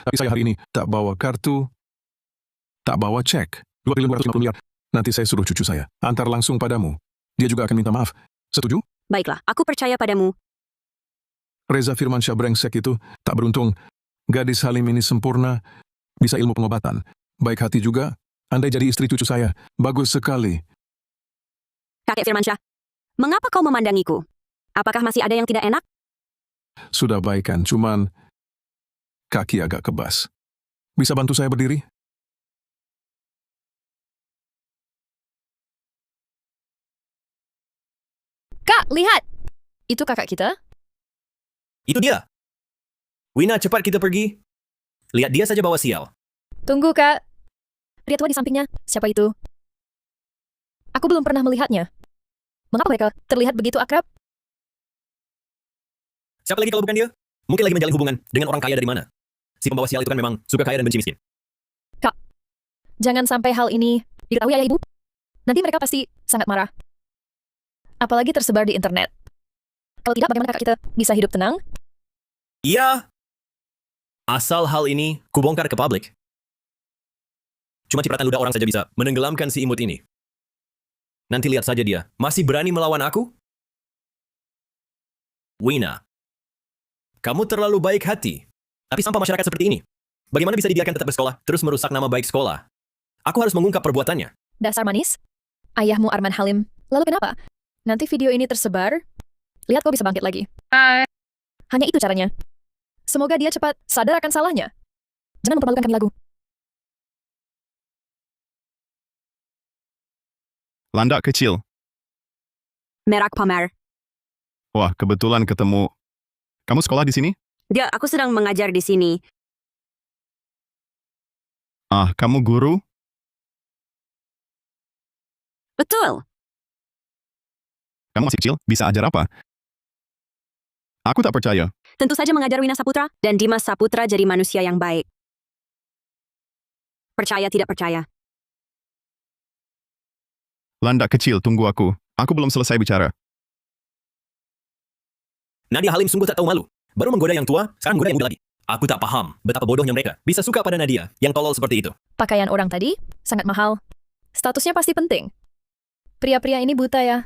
Tapi saya hari ini tak bawa kartu, tak bawa cek. 2.250 miliar. Nanti saya suruh cucu saya antar langsung padamu. Dia juga akan minta maaf. Setuju? Baiklah, aku percaya padamu. Reza Firmansyah brengsek itu tak beruntung. Gadis Halim ini sempurna, bisa ilmu pengobatan. Baik hati juga, andai jadi istri cucu saya. Bagus sekali. Kakek Firmansyah, mengapa kau memandangiku? Apakah masih ada yang tidak enak? Sudah baikan, cuman kaki agak kebas. Bisa bantu saya berdiri? Kak, lihat! Itu kakak kita? Itu dia. Wina, cepat kita pergi. Lihat dia saja bawa sial. Tunggu, Kak. Pria tua di sampingnya. Siapa itu? Aku belum pernah melihatnya. Mengapa mereka terlihat begitu akrab? Siapa lagi kalau bukan dia? Mungkin lagi menjalin hubungan dengan orang kaya dari mana? Si pembawa sial itu kan memang suka kaya dan benci miskin. Kak, jangan sampai hal ini diketahui ayah ibu. Nanti mereka pasti sangat marah. Apalagi tersebar di internet. Kalau tidak, bagaimana kakak kita bisa hidup tenang? Iya. Asal hal ini kubongkar ke publik. Cuma cipratan ludah orang saja bisa menenggelamkan si imut ini. Nanti lihat saja dia, masih berani melawan aku? Wina, kamu terlalu baik hati. Tapi sampah masyarakat seperti ini. Bagaimana bisa dibiarkan tetap bersekolah, terus merusak nama baik sekolah? Aku harus mengungkap perbuatannya. Dasar manis. Ayahmu Arman Halim. Lalu kenapa? Nanti video ini tersebar, lihat kau bisa bangkit lagi. Hanya itu caranya. Semoga dia cepat sadar akan salahnya. Jangan mempermalukan kami lagu. Landak kecil. Merak pamer. Wah, kebetulan ketemu. Kamu sekolah di sini? Dia, aku sedang mengajar di sini. Ah, kamu guru? Betul. Kamu masih kecil, bisa ajar apa? Aku tak percaya. Tentu saja mengajar Wina Saputra dan Dimas Saputra jadi manusia yang baik. Percaya tidak percaya. Landak kecil, tunggu aku. Aku belum selesai bicara. Nadia Halim sungguh tak tahu malu. Baru menggoda yang tua, sekarang menggoda yang muda lagi. Aku tak paham betapa bodohnya mereka bisa suka pada Nadia yang tolol seperti itu. Pakaian orang tadi sangat mahal. Statusnya pasti penting. Pria-pria ini buta ya.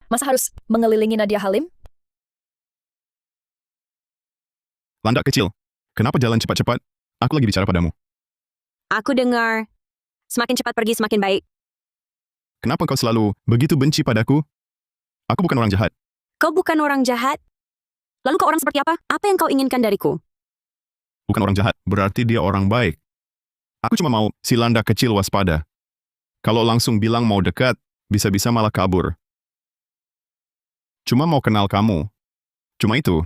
Masa harus mengelilingi Nadia Halim? Landak kecil, kenapa jalan cepat-cepat? Aku lagi bicara padamu. Aku dengar, semakin cepat pergi semakin baik. Kenapa kau selalu begitu benci padaku? Aku bukan orang jahat. Kau bukan orang jahat? Lalu kau orang seperti apa? Apa yang kau inginkan dariku? Bukan orang jahat, berarti dia orang baik. Aku cuma mau si landak kecil waspada. Kalau langsung bilang mau dekat, bisa-bisa malah kabur. Cuma mau kenal kamu. Cuma itu.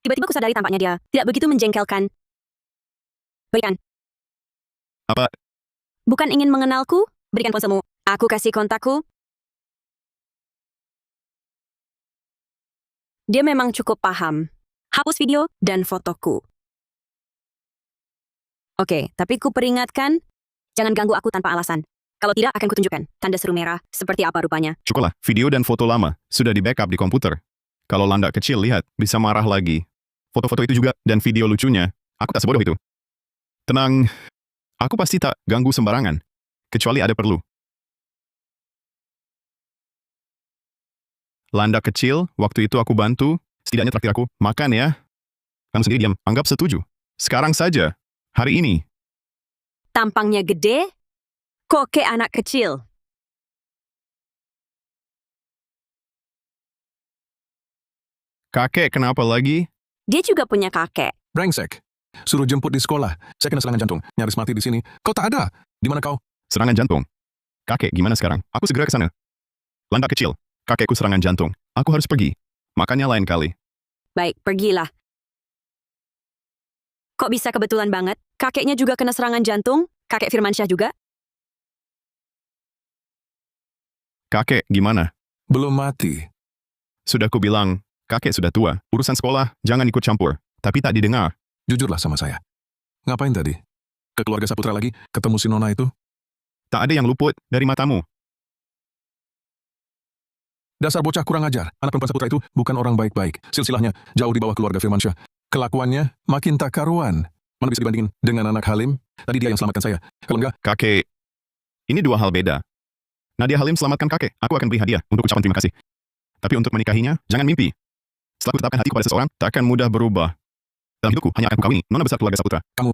Tiba-tiba ku sadari tampaknya dia tidak begitu menjengkelkan. Berikan. Apa? Bukan ingin mengenalku? Berikan ponselmu. Aku kasih kontakku. Dia memang cukup paham. Hapus video dan fotoku. Oke, tapi ku peringatkan, jangan ganggu aku tanpa alasan. Kalau tidak, akan kutunjukkan tanda seru merah seperti apa rupanya. Cukuplah, video dan foto lama sudah di-backup di komputer. Kalau landak kecil lihat, bisa marah lagi. Foto-foto itu juga dan video lucunya, aku tak sebodoh itu. Tenang, aku pasti tak ganggu sembarangan, kecuali ada perlu. Landak kecil, waktu itu aku bantu, setidaknya traktir aku, makan ya. Kamu sendiri diam, anggap setuju. Sekarang saja, hari ini. Tampangnya gede, kok kayak anak kecil. Kakek kenapa lagi? Dia juga punya kakek. Brengsek. Suruh jemput di sekolah. Saya kena serangan jantung. Nyaris mati di sini. Kau tak ada. Di mana kau? Serangan jantung. Kakek, gimana sekarang? Aku segera ke sana. Landak kecil. Kakekku serangan jantung. Aku harus pergi. Makanya lain kali. Baik, pergilah. Kok bisa kebetulan banget? Kakeknya juga kena serangan jantung? Kakek Firmansyah juga? Kakek, gimana? Belum mati. Sudah ku bilang, kakek sudah tua. Urusan sekolah, jangan ikut campur. Tapi tak didengar. Jujurlah sama saya. Ngapain tadi? Ke keluarga Saputra lagi? Ketemu si Nona itu? Tak ada yang luput dari matamu. Dasar bocah kurang ajar. Anak perempuan Saputra itu bukan orang baik-baik. Silsilahnya jauh di bawah keluarga Firmansyah. Kelakuannya makin tak karuan. Mana bisa dibandingin dengan anak Halim? Tadi dia yang selamatkan saya. Kalau enggak... Kakek, ini dua hal beda. Nadia Halim selamatkan kakek. Aku akan beri hadiah untuk ucapan terima kasih. Tapi untuk menikahinya, jangan mimpi. Setelah kutetapkan hatiku pada seseorang, tak akan mudah berubah. Dalam hidupku, hanya akan kukawini nona besar keluarga Saputra. Kamu,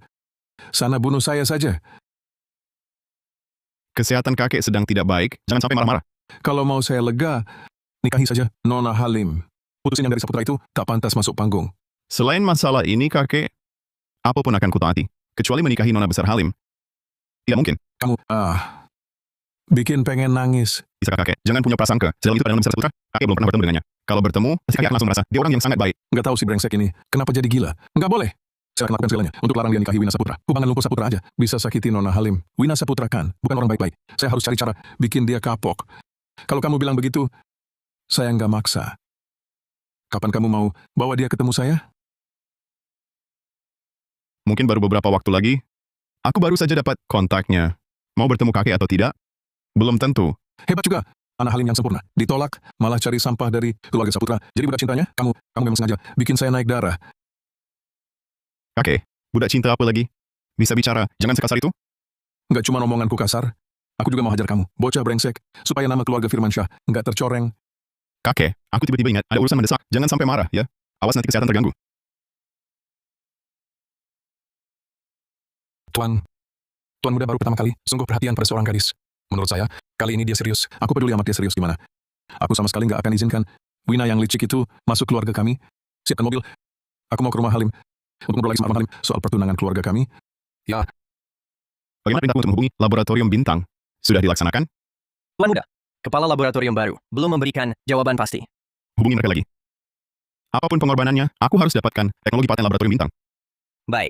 sana bunuh saya saja. Kesehatan kakek sedang tidak baik, jangan sampai marah-marah. Kalau mau saya lega, nikahi saja Nona Halim. Putusin yang dari Saputra itu tak pantas masuk panggung. Selain masalah ini, kakek, apapun akan kutaati, kecuali menikahi nona besar Halim. Tidak mungkin. Kamu, bikin pengen nangis. Bisa kakek, jangan punya prasangka. Sedalam itu pada nona besar Saputra, kakek belum pernah bertemu dengannya. Kalau bertemu, pasti kakek akan langsung merasa dia orang yang sangat baik. Nggak tahu si brengsek ini, kenapa jadi gila. Nggak boleh. Saya akan lakukan segalanya untuk larang dia nikahi Wina Saputra. Kubangan Lumpur Saputra aja bisa sakiti Nona Halim. Wina Saputra kan bukan orang baik-baik. Saya harus cari cara bikin dia kapok. Kalau kamu bilang begitu, saya nggak maksa. Kapan kamu mau bawa dia ketemu saya? Mungkin baru beberapa waktu lagi. Aku baru saja dapat kontaknya. Mau bertemu kakek atau tidak? Belum tentu. Hebat juga. Anak Halim yang sempurna. Ditolak, malah cari sampah dari keluarga Saputra. Jadi budak cintanya, kamu memang sengaja bikin saya naik darah. Kakek, budak cinta apa lagi? Bisa bicara, jangan sekasar itu. Nggak cuma omonganku kasar. Aku juga mau hajar kamu, bocah brengsek, supaya nama keluarga Firmansyah nggak tercoreng. Kakek, aku tiba-tiba ingat ada urusan mendesak. Jangan sampai marah, ya. Awas nanti kesehatan terganggu. Tuan muda baru pertama kali sungguh perhatian pada seorang gadis. Menurut saya, kali ini dia serius. Aku peduli amat dia serius gimana. Aku sama sekali nggak akan izinkan Wina yang licik itu masuk keluarga kami. Siapkan mobil. Aku mau ke rumah Halim untuk ngobrol lagi sama Arman Halim soal pertunangan keluarga kami. Ya. Bagaimana perintahmu untuk menghubungi laboratorium bintang? Sudah dilaksanakan? Tuan muda, kepala laboratorium baru belum memberikan jawaban pasti. Hubungi mereka lagi. Apapun pengorbanannya, aku harus dapatkan teknologi paten laboratorium bintang. Baik.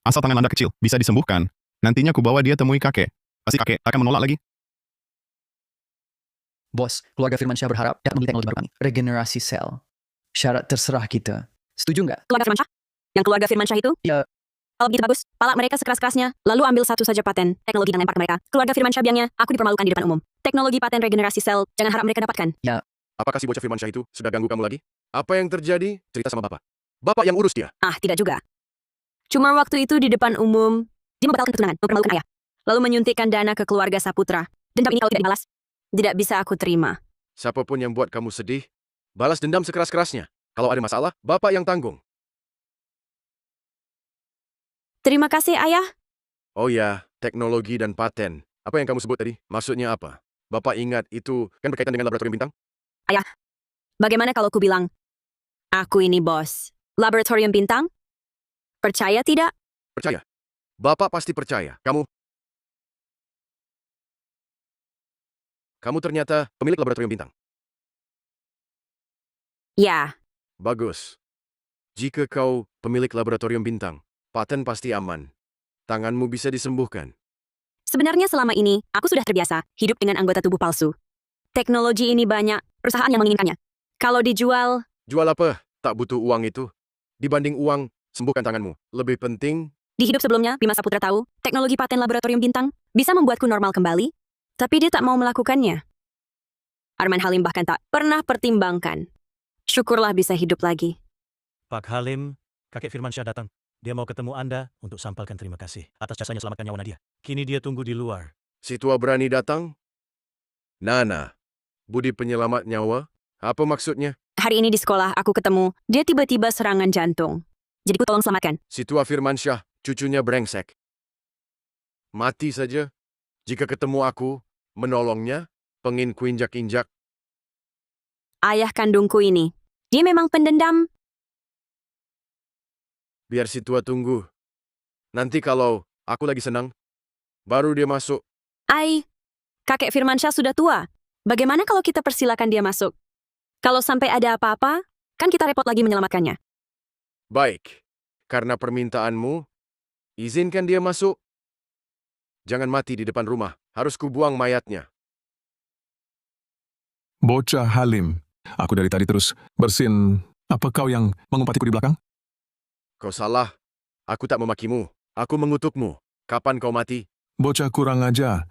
Asal tangan Anda kecil, bisa disembuhkan. Nantinya ku bawa dia temui kakek. Pasti kakek akan menolak lagi. Bos, keluarga Firmansyah berharap dapat membeli teknologi baru kami. Regenerasi sel. Syarat terserah kita. Setuju nggak? Keluarga Firmansyah? Yang keluarga Firmansyah itu? Ya. Kalau begitu bagus, palak mereka sekeras-kerasnya, lalu ambil satu saja paten, teknologi dan lempar ke mereka. Keluarga Firmansyah biangnya, aku dipermalukan di depan umum. Teknologi paten regenerasi sel, jangan harap mereka dapatkan. Ya. Apakah si bocah Firmansyah itu sudah ganggu kamu lagi? Apa yang terjadi? Cerita sama Bapak. Bapak yang urus dia. Ah, tidak juga. Cuma waktu itu di depan umum, dia membatalkan pertunangan, mempermalukan ayah. Lalu menyuntikkan dana ke keluarga Saputra. Dendam ini kalau tidak dibalas, tidak bisa aku terima. Siapapun yang buat kamu sedih, balas dendam sekeras-kerasnya. Kalau ada masalah, Bapak yang tanggung. Terima kasih, ayah. Oh ya, teknologi dan paten. Apa yang kamu sebut tadi? Maksudnya apa? Bapak ingat itu kan berkaitan dengan laboratorium bintang? Ayah, bagaimana kalau ku bilang, aku ini bos. Laboratorium bintang? Percaya tidak? Percaya. Bapak pasti percaya. Kamu ternyata pemilik laboratorium bintang. Ya. Bagus. Jika kau pemilik laboratorium bintang, paten pasti aman. Tanganmu bisa disembuhkan. Sebenarnya selama ini, aku sudah terbiasa hidup dengan anggota tubuh palsu. Teknologi ini banyak, perusahaan yang menginginkannya. Kalau dijual... Jual apa? Tak butuh uang itu. Dibanding uang, sembuhkan tanganmu. Lebih penting... Di hidup sebelumnya, Bima Saputra tahu, teknologi paten laboratorium bintang bisa membuatku normal kembali, tapi dia tak mau melakukannya. Arman Halim bahkan tak pernah pertimbangkan. Syukurlah bisa hidup lagi. Pak Halim, kakek Firmansyah datang. Dia mau ketemu Anda untuk sampaikan terima kasih atas jasanya selamatkan nyawa Nadia. Kini dia tunggu di luar. Si tua berani datang? Nana, budi penyelamat nyawa? Apa maksudnya? Hari ini di sekolah aku ketemu, dia tiba-tiba serangan jantung. Jadi ku tolong selamatkan. Si tua Firmansyah, cucunya brengsek. Mati saja. Jika ketemu aku, menolongnya, pengin kuinjak-injak. Ayah kandungku ini, dia memang pendendam. Biar si tua tunggu. Nanti kalau aku lagi senang, baru dia masuk. Kakek Firmansyah sudah tua. Bagaimana kalau kita persilakan dia masuk? Kalau sampai ada apa-apa, kan kita repot lagi menyelamatkannya. Baik, karena permintaanmu, izinkan dia masuk. Jangan mati di depan rumah, harus kubuang mayatnya. Bocah Halim, aku dari tadi terus bersin. Apa kau yang mengumpatiku di belakang? Kau salah. Aku tak memakimu. Aku mengutukmu. Kapan kau mati? Bocah kurang aja.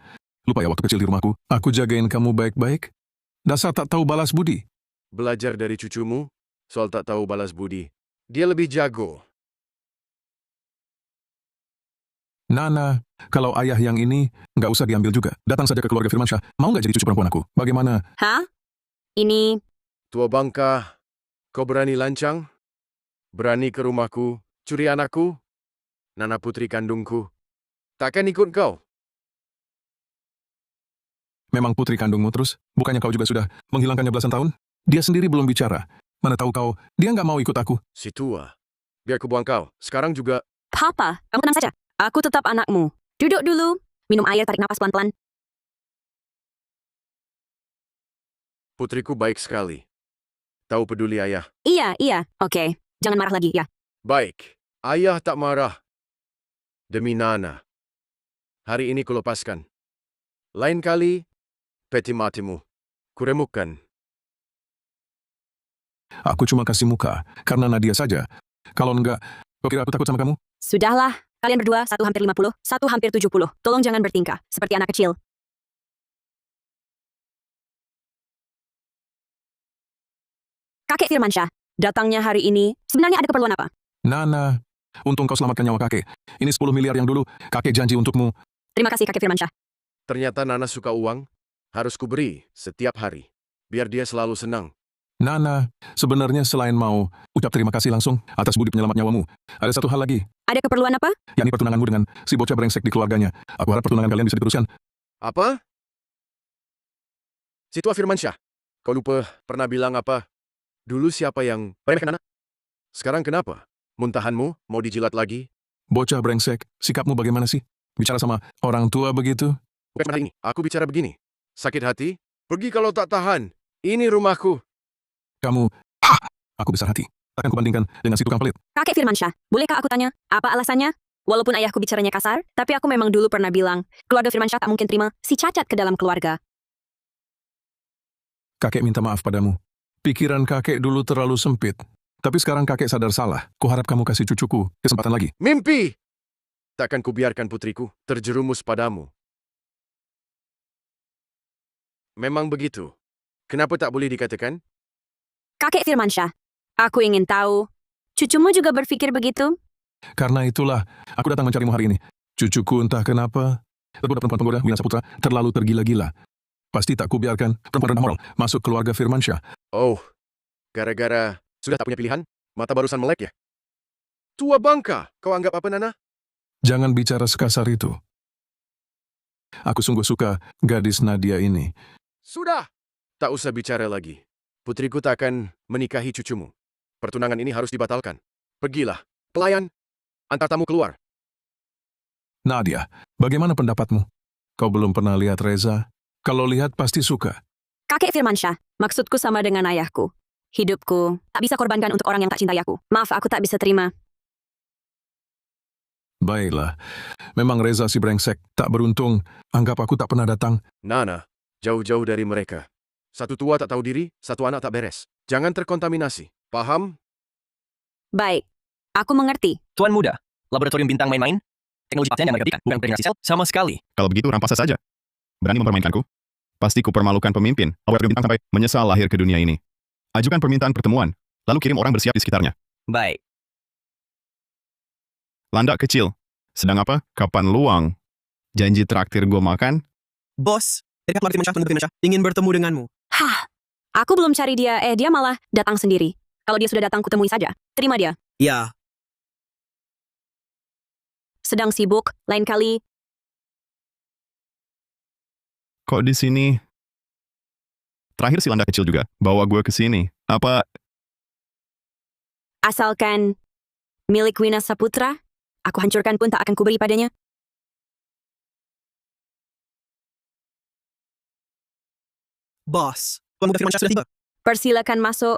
Lupa ya waktu kecil di rumahku, aku jagain kamu baik-baik. Dasar tak tahu balas budi. Belajar dari cucumu soal tak tahu balas budi. Dia lebih jago. Nana, kalau ayah yang ini, nggak usah diambil juga. Datang saja ke keluarga Firmansyah. Mau nggak jadi cucu perempuan aku? Bagaimana? Hah? Ini... Tua bangka, kau berani lancang? Berani ke rumahku, curi anakku? Nana putri kandungku. Takkan ikut kau? Memang putri kandungmu terus? Bukannya kau juga sudah menghilangkannya belasan tahun? Dia sendiri belum bicara. Mana tahu kau, dia nggak mau ikut aku. Si tua. Biar ku buang kau. Sekarang juga... Papa, kamu tenang saja. Aku tetap anakmu. Duduk dulu. Minum air, tarik napas pelan-pelan. Putriku baik sekali. Tahu peduli ayah. Iya. Oke. Jangan marah lagi, ya. Baik. Ayah tak marah. Demi Nana. Hari ini kulepaskan. Lain kali, peti matimu. Kuremukkan. Aku cuma kasih muka, karena Nadia saja. Kalau enggak, kau kira aku takut sama kamu? Sudahlah, kalian berdua satu hampir 50, satu hampir 70. Tolong jangan bertingkah seperti anak kecil. Kakek Firmansyah, datangnya hari ini sebenarnya ada keperluan apa? Nana, untung kau selamatkan nyawa kakek. Ini 10 miliar yang dulu, kakek janji untukmu. Terima kasih Kakek Firmansyah. Ternyata Nana suka uang. Harus kuberi setiap hari. Biar dia selalu senang. Nana, sebenarnya selain mau ucap terima kasih langsung atas budi penyelamat nyawamu, ada satu hal lagi, Ada keperluan apa? yakni pertunanganmu dengan si bocah brengsek di keluarganya. Aku harap pertunangan kalian bisa diteruskan. Apa? Si tua Firmansyah. Kau lupa pernah bilang apa? Dulu siapa yang meremehkan Nana? Sekarang kenapa? Muntahanmu mau dijilat lagi? Bocah brengsek, sikapmu bagaimana sih? Bicara sama orang tua begitu? Bukan hari ini. Aku bicara begini. Sakit hati? Pergi kalau tak tahan. Ini rumahku. Kamu, aku besar hati. Takkan kubandingkan dengan si tukang pelit. Kakek Firmansyah, bolehkah aku tanya, apa alasannya? Walaupun ayahku bicaranya kasar, tapi aku memang dulu pernah bilang, keluarga Firmansyah tak mungkin terima si cacat ke dalam keluarga. Kakek minta maaf padamu. Pikiran kakek dulu terlalu sempit. Tapi sekarang kakek sadar salah. Kuharap kamu kasih cucuku kesempatan lagi. Mimpi! Takkan kubiarkan putriku terjerumus padamu. Memang begitu. Kenapa tak boleh dikatakan? Kakek Firmansyah, aku ingin tahu, cucumu juga berpikir begitu? Karena itulah, aku datang mencarimu hari ini. Cucuku entah kenapa, tergoda perempuan penggoda Wina Saputra, terlalu tergila-gila. Pasti tak kubiarkan perempuan rendah moral masuk keluarga Firmansyah. Oh, gara-gara sudah tak punya pilihan? Mata barusan melek ya? Tua bangka, kau anggap apa Nana? Jangan bicara sekasar itu. Aku sungguh suka gadis Nadia ini. Sudah! Tak usah bicara lagi. Putriku tak akan menikahi cucumu. Pertunangan ini harus dibatalkan. Pergilah. Pelayan, antar tamu keluar. Nadia, bagaimana pendapatmu? Kau belum pernah lihat Reza? Kalau lihat pasti suka. Kakek Firmansyah, maksudku sama dengan ayahku. Hidupku tak bisa korbankan untuk orang yang tak cintai aku. Maaf, aku tak bisa terima. Baiklah, memang Reza si brengsek tak beruntung. Anggap aku tak pernah datang. Nana, jauh-jauh dari mereka. Satu tua tak tahu diri, satu anak tak beres. Jangan terkontaminasi. Paham? Baik, aku mengerti. Tuan muda, laboratorium bintang main-main? Teknologi paten yang mereka bukan koordinasi sel sama sekali. Kalau begitu rampas saja. Berani mempermainkanku? Pasti kupermalukan pemimpin laboratorium bintang sampai menyesal lahir ke dunia ini. Ajukan permintaan pertemuan, lalu kirim orang bersiap di sekitarnya. Baik. Landak kecil. Sedang apa? Kapan luang? Janji traktir gue makan? Bos, dari keluarga Firmansyah ingin bertemu denganmu. Hah, aku belum cari dia, dia malah datang sendiri. Kalau dia sudah datang, kutemui saja. Terima dia. Ya. Sedang sibuk, lain kali. Kok di sini? Terakhir si landak kecil juga bawa gue ke sini. Apa? Asalkan milik Wina Saputra, aku hancurkan pun tak akan kuberi padanya. Bos, Tuan muda Firmansyah sudah tiba. Persilakan masuk.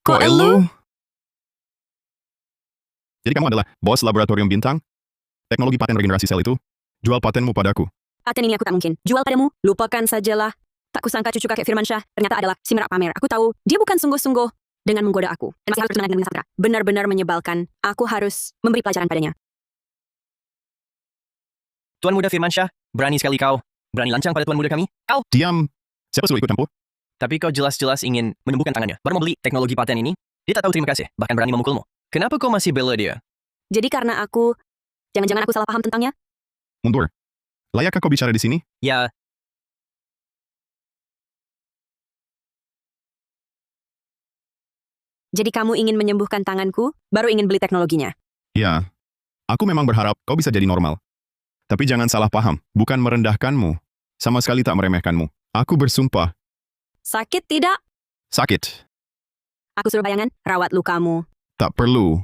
Kok elu? Jadi kamu adalah bos laboratorium bintang? Teknologi paten regenerasi sel itu? Jual patenmu padaku. Paten ini aku tak mungkin jual padamu. Lupakan sajalah. Tak kusangka cucu kakek Firmansyah ternyata adalah si merak pamer. Aku tahu dia bukan sungguh-sungguh dengan menggoda aku. Dan masih harus bertunangan dengan Saputra. Benar-benar menyebalkan. Aku harus memberi pelajaran padanya. Tuan muda Firmansyah, berani sekali kau. Berani lancang pada tuan muda kami. Kau. Diam. Siapa suruh ikut campur? Tapi kau jelas-jelas ingin menyembuhkan tangannya. Baru membeli teknologi paten ini, dia tak tahu terima kasih. Bahkan berani memukulmu. Kenapa kau masih bela dia? Jadi karena aku... Jangan-jangan aku salah paham tentangnya? Mundur. Layakkah kau bicara di sini? Ya. Jadi kamu ingin menyembuhkan tanganku, baru ingin beli teknologinya? Ya. Aku memang berharap kau bisa jadi normal. Tapi jangan salah paham. Bukan merendahkanmu. Sama sekali tak meremehkanmu. Aku bersumpah. Sakit tidak? Sakit. Aku suruh bayangan, rawat lukamu. Tak perlu.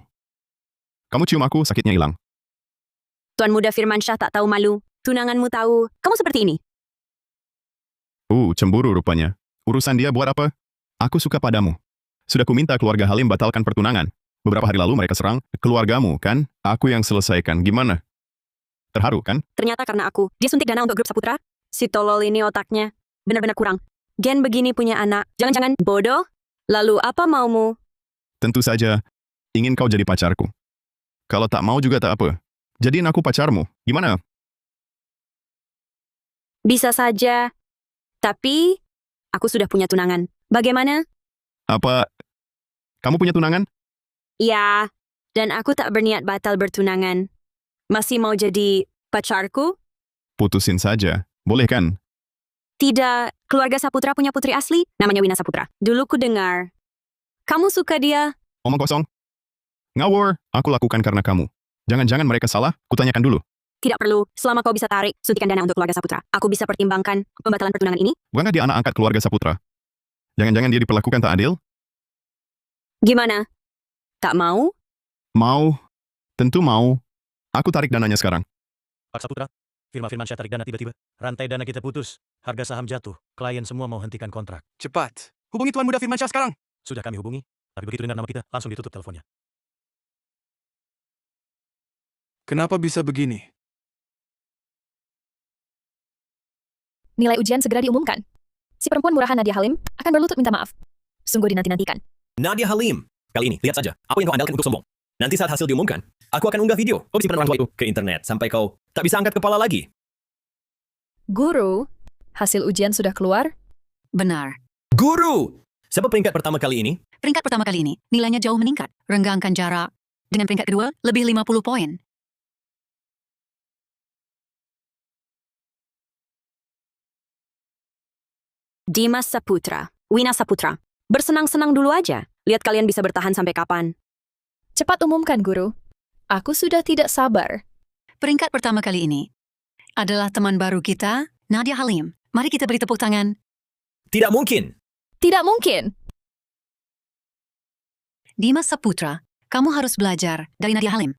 Kamu cium aku, sakitnya hilang. Tuan muda Firmansyah tak tahu malu. Tunanganmu tahu, kamu seperti ini. Cemburu rupanya. Urusan dia buat apa? Aku suka padamu. Sudah kuminta keluarga Halim batalkan pertunangan. Beberapa hari lalu mereka serang keluargamu, kan? Aku yang selesaikan. Gimana? Terharu, kan? Ternyata karena aku. Dia suntik dana untuk grup Saputra. Si tolol ini otaknya benar-benar kurang. Gen begini punya anak. Jangan-jangan bodoh? Lalu apa maumu? Tentu saja, ingin kau jadi pacarku. Kalau tak mau juga tak apa. Jadiin aku pacarmu. Gimana? Bisa saja. Tapi, aku sudah punya tunangan. Bagaimana? Apa? Kamu punya tunangan? Ya, dan aku tak berniat batal bertunangan. Masih mau jadi pacarku? Putusin saja. Boleh kan? Tidak, keluarga Saputra punya putri asli, namanya Wina Saputra. Dulu ku dengar. Kamu suka dia? Omong kosong. Ngawur, aku lakukan karena kamu. Jangan-jangan mereka salah, kutanyakan dulu. Tidak perlu, selama kau bisa tarik suntikan dana untuk keluarga Saputra. Aku bisa pertimbangkan pembatalan pertunangan ini. Bukankah dia anak angkat keluarga Saputra? Jangan-jangan dia diperlakukan tak adil? Gimana? Tak mau? Mau. Tentu mau. Aku tarik dananya sekarang. Pak Saputra, Firman Firmansyah tarik dana tiba-tiba. Rantai dana kita putus. Harga saham jatuh. Klien semua mau hentikan kontrak. Cepat. Hubungi Tuan Muda Firmansyah sekarang. Sudah kami hubungi. Tapi begitu dengar nama kita, langsung ditutup teleponnya. Kenapa bisa begini? Nilai ujian segera diumumkan. Si perempuan murahan Nadia Halim akan berlutut minta maaf. Sungguh dinanti-nantikan. Nadia Halim. Kali ini, lihat saja. Apa yang kau andalkan untuk sombong? Nanti saat hasil diumumkan, aku akan unggah video. Kau simpan orang tua itu ke internet sampai kau tak bisa angkat kepala lagi. Guru, hasil ujian sudah keluar? Benar. Guru! Siapa peringkat pertama kali ini? Peringkat pertama kali ini, nilainya jauh meningkat. Renggangkan jarak. Dengan peringkat kedua, lebih 50 poin. Dimas Saputra, Wina Saputra. Bersenang-senang dulu aja. Lihat kalian bisa bertahan sampai kapan. Cepat umumkan, Guru. Aku sudah tidak sabar. Peringkat pertama kali ini adalah teman baru kita, Nadia Halim. Mari kita beri tepuk tangan. Tidak mungkin. Tidak mungkin. Dimas Saputra, kamu harus belajar dari Nadia Halim.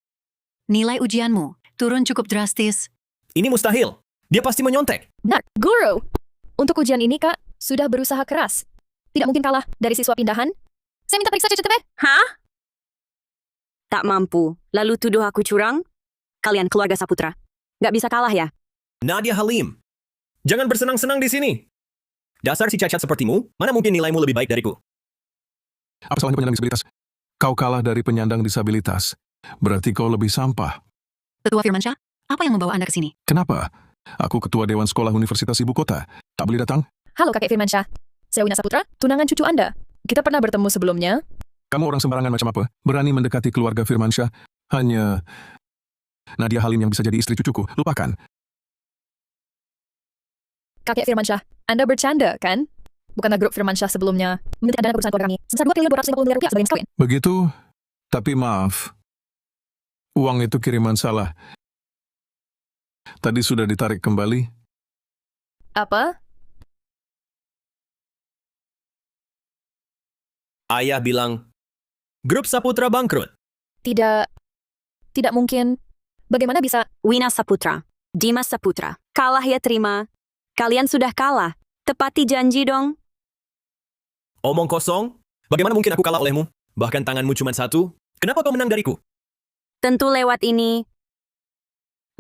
Nilai ujianmu turun cukup drastis. Ini mustahil. Dia pasti menyontek. Benar, Guru. Untuk ujian ini, Kak, sudah berusaha keras. Tidak mungkin kalah dari siswa pindahan. Saya minta periksa CCTV. Hah? Tak mampu. Lalu tuduh aku curang? Kalian keluarga Saputra. Gak bisa kalah ya? Nadia Halim. Jangan bersenang-senang di sini. Dasar si cacat sepertimu, mana mungkin nilaimu lebih baik dariku? Apa salahnya penyandang disabilitas? Kau kalah dari penyandang disabilitas. Berarti kau lebih sampah. Ketua Firmansyah, apa yang membawa Anda ke sini? Kenapa? Aku ketua Dewan Sekolah Universitas Ibu Kota. Tak boleh datang? Halo, Kakek Firmansyah. Saya Wina Saputra, tunangan cucu Anda. Kita pernah bertemu sebelumnya. Kamu orang sembarangan macam apa? Berani mendekati keluarga Firmansyah? Hanya Nadia Halim yang bisa jadi istri cucuku. Lupakan. Kakek Firmansyah, Anda bercanda, kan? Bukanlah grup Firmansyah sebelumnya meminta dana perusahaan keluarga kami sebesar 2.250 miliar rupiah sebagai mas kawin. Begitu? Tapi maaf. Uang itu kiriman salah. Tadi sudah ditarik kembali. Apa? Ayah bilang, grup Saputra bangkrut. Tidak mungkin. Bagaimana bisa? Wina Saputra, Dimas Saputra. Kalah ya terima. Kalian sudah kalah. Tepati janji dong. Omong kosong? Bagaimana mungkin aku kalah olehmu? Bahkan tanganmu cuma satu. Kenapa kau menang dariku? Tentu lewat ini.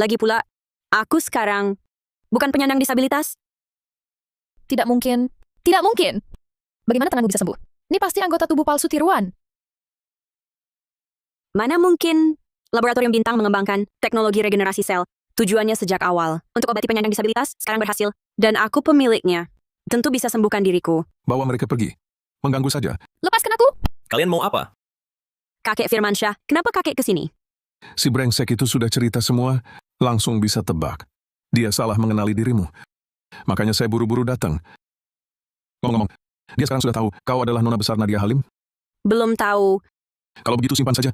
Lagi pula, aku sekarang bukan penyandang disabilitas. Tidak mungkin. Tidak mungkin. Bagaimana tanganmu bisa sembuh? Ini pasti anggota tubuh palsu tiruan. Mana mungkin laboratorium bintang mengembangkan teknologi regenerasi sel. Tujuannya sejak awal untuk obati penyandang disabilitas, sekarang berhasil. Dan aku pemiliknya. Tentu bisa sembuhkan diriku. Bawa mereka pergi. Mengganggu saja. Lepaskan aku! Kalian mau apa? Kakek Firmansyah, kenapa kakek kesini? Si brengsek itu sudah cerita semua, langsung bisa tebak. Dia salah mengenali dirimu. Makanya saya buru-buru datang. Ngomong-ngomong, dia sekarang sudah tahu kau adalah nona besar Nadia Halim? Belum tahu. Kalau begitu simpan saja.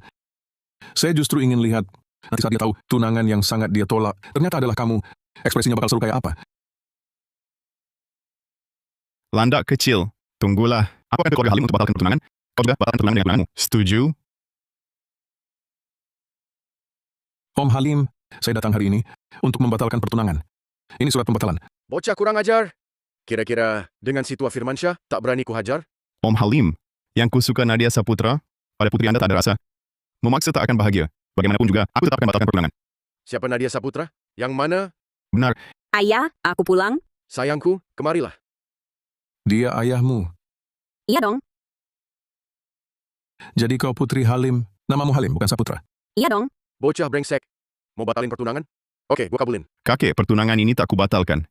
Saya justru ingin lihat, nanti saat dia tahu tunangan yang sangat dia tolak, ternyata adalah kamu. Ekspresinya bakal seru kayak apa? Landak kecil. Tunggulah. Aku akan ke keluarga Halim untuk batalkan pertunangan. Kau juga batalkan pertunangan dengan tunanganmu. Setuju? Om Halim, saya datang hari ini untuk membatalkan pertunangan. Ini surat pembatalan. Bocah kurang ajar. Kira-kira dengan si tua Firmansyah tak berani ku hajar? Om Halim, Yang kusuka Nadia Saputra, pada putri Anda tak ada rasa. Memaksa tak akan bahagia. Bagaimanapun juga, aku tetap akan batalkan pertunangan. Siapa Nadia Saputra? Yang mana? Benar. Ayah, aku pulang. Sayangku, kemarilah. Dia ayahmu. Iya dong. Jadi kau Putri Halim. Namamu Halim, bukan Saputra. Iya dong. Bocah brengsek. Mau batalin pertunangan? Oke, gua kabulin. Kakek, pertunangan ini tak kubatalkan.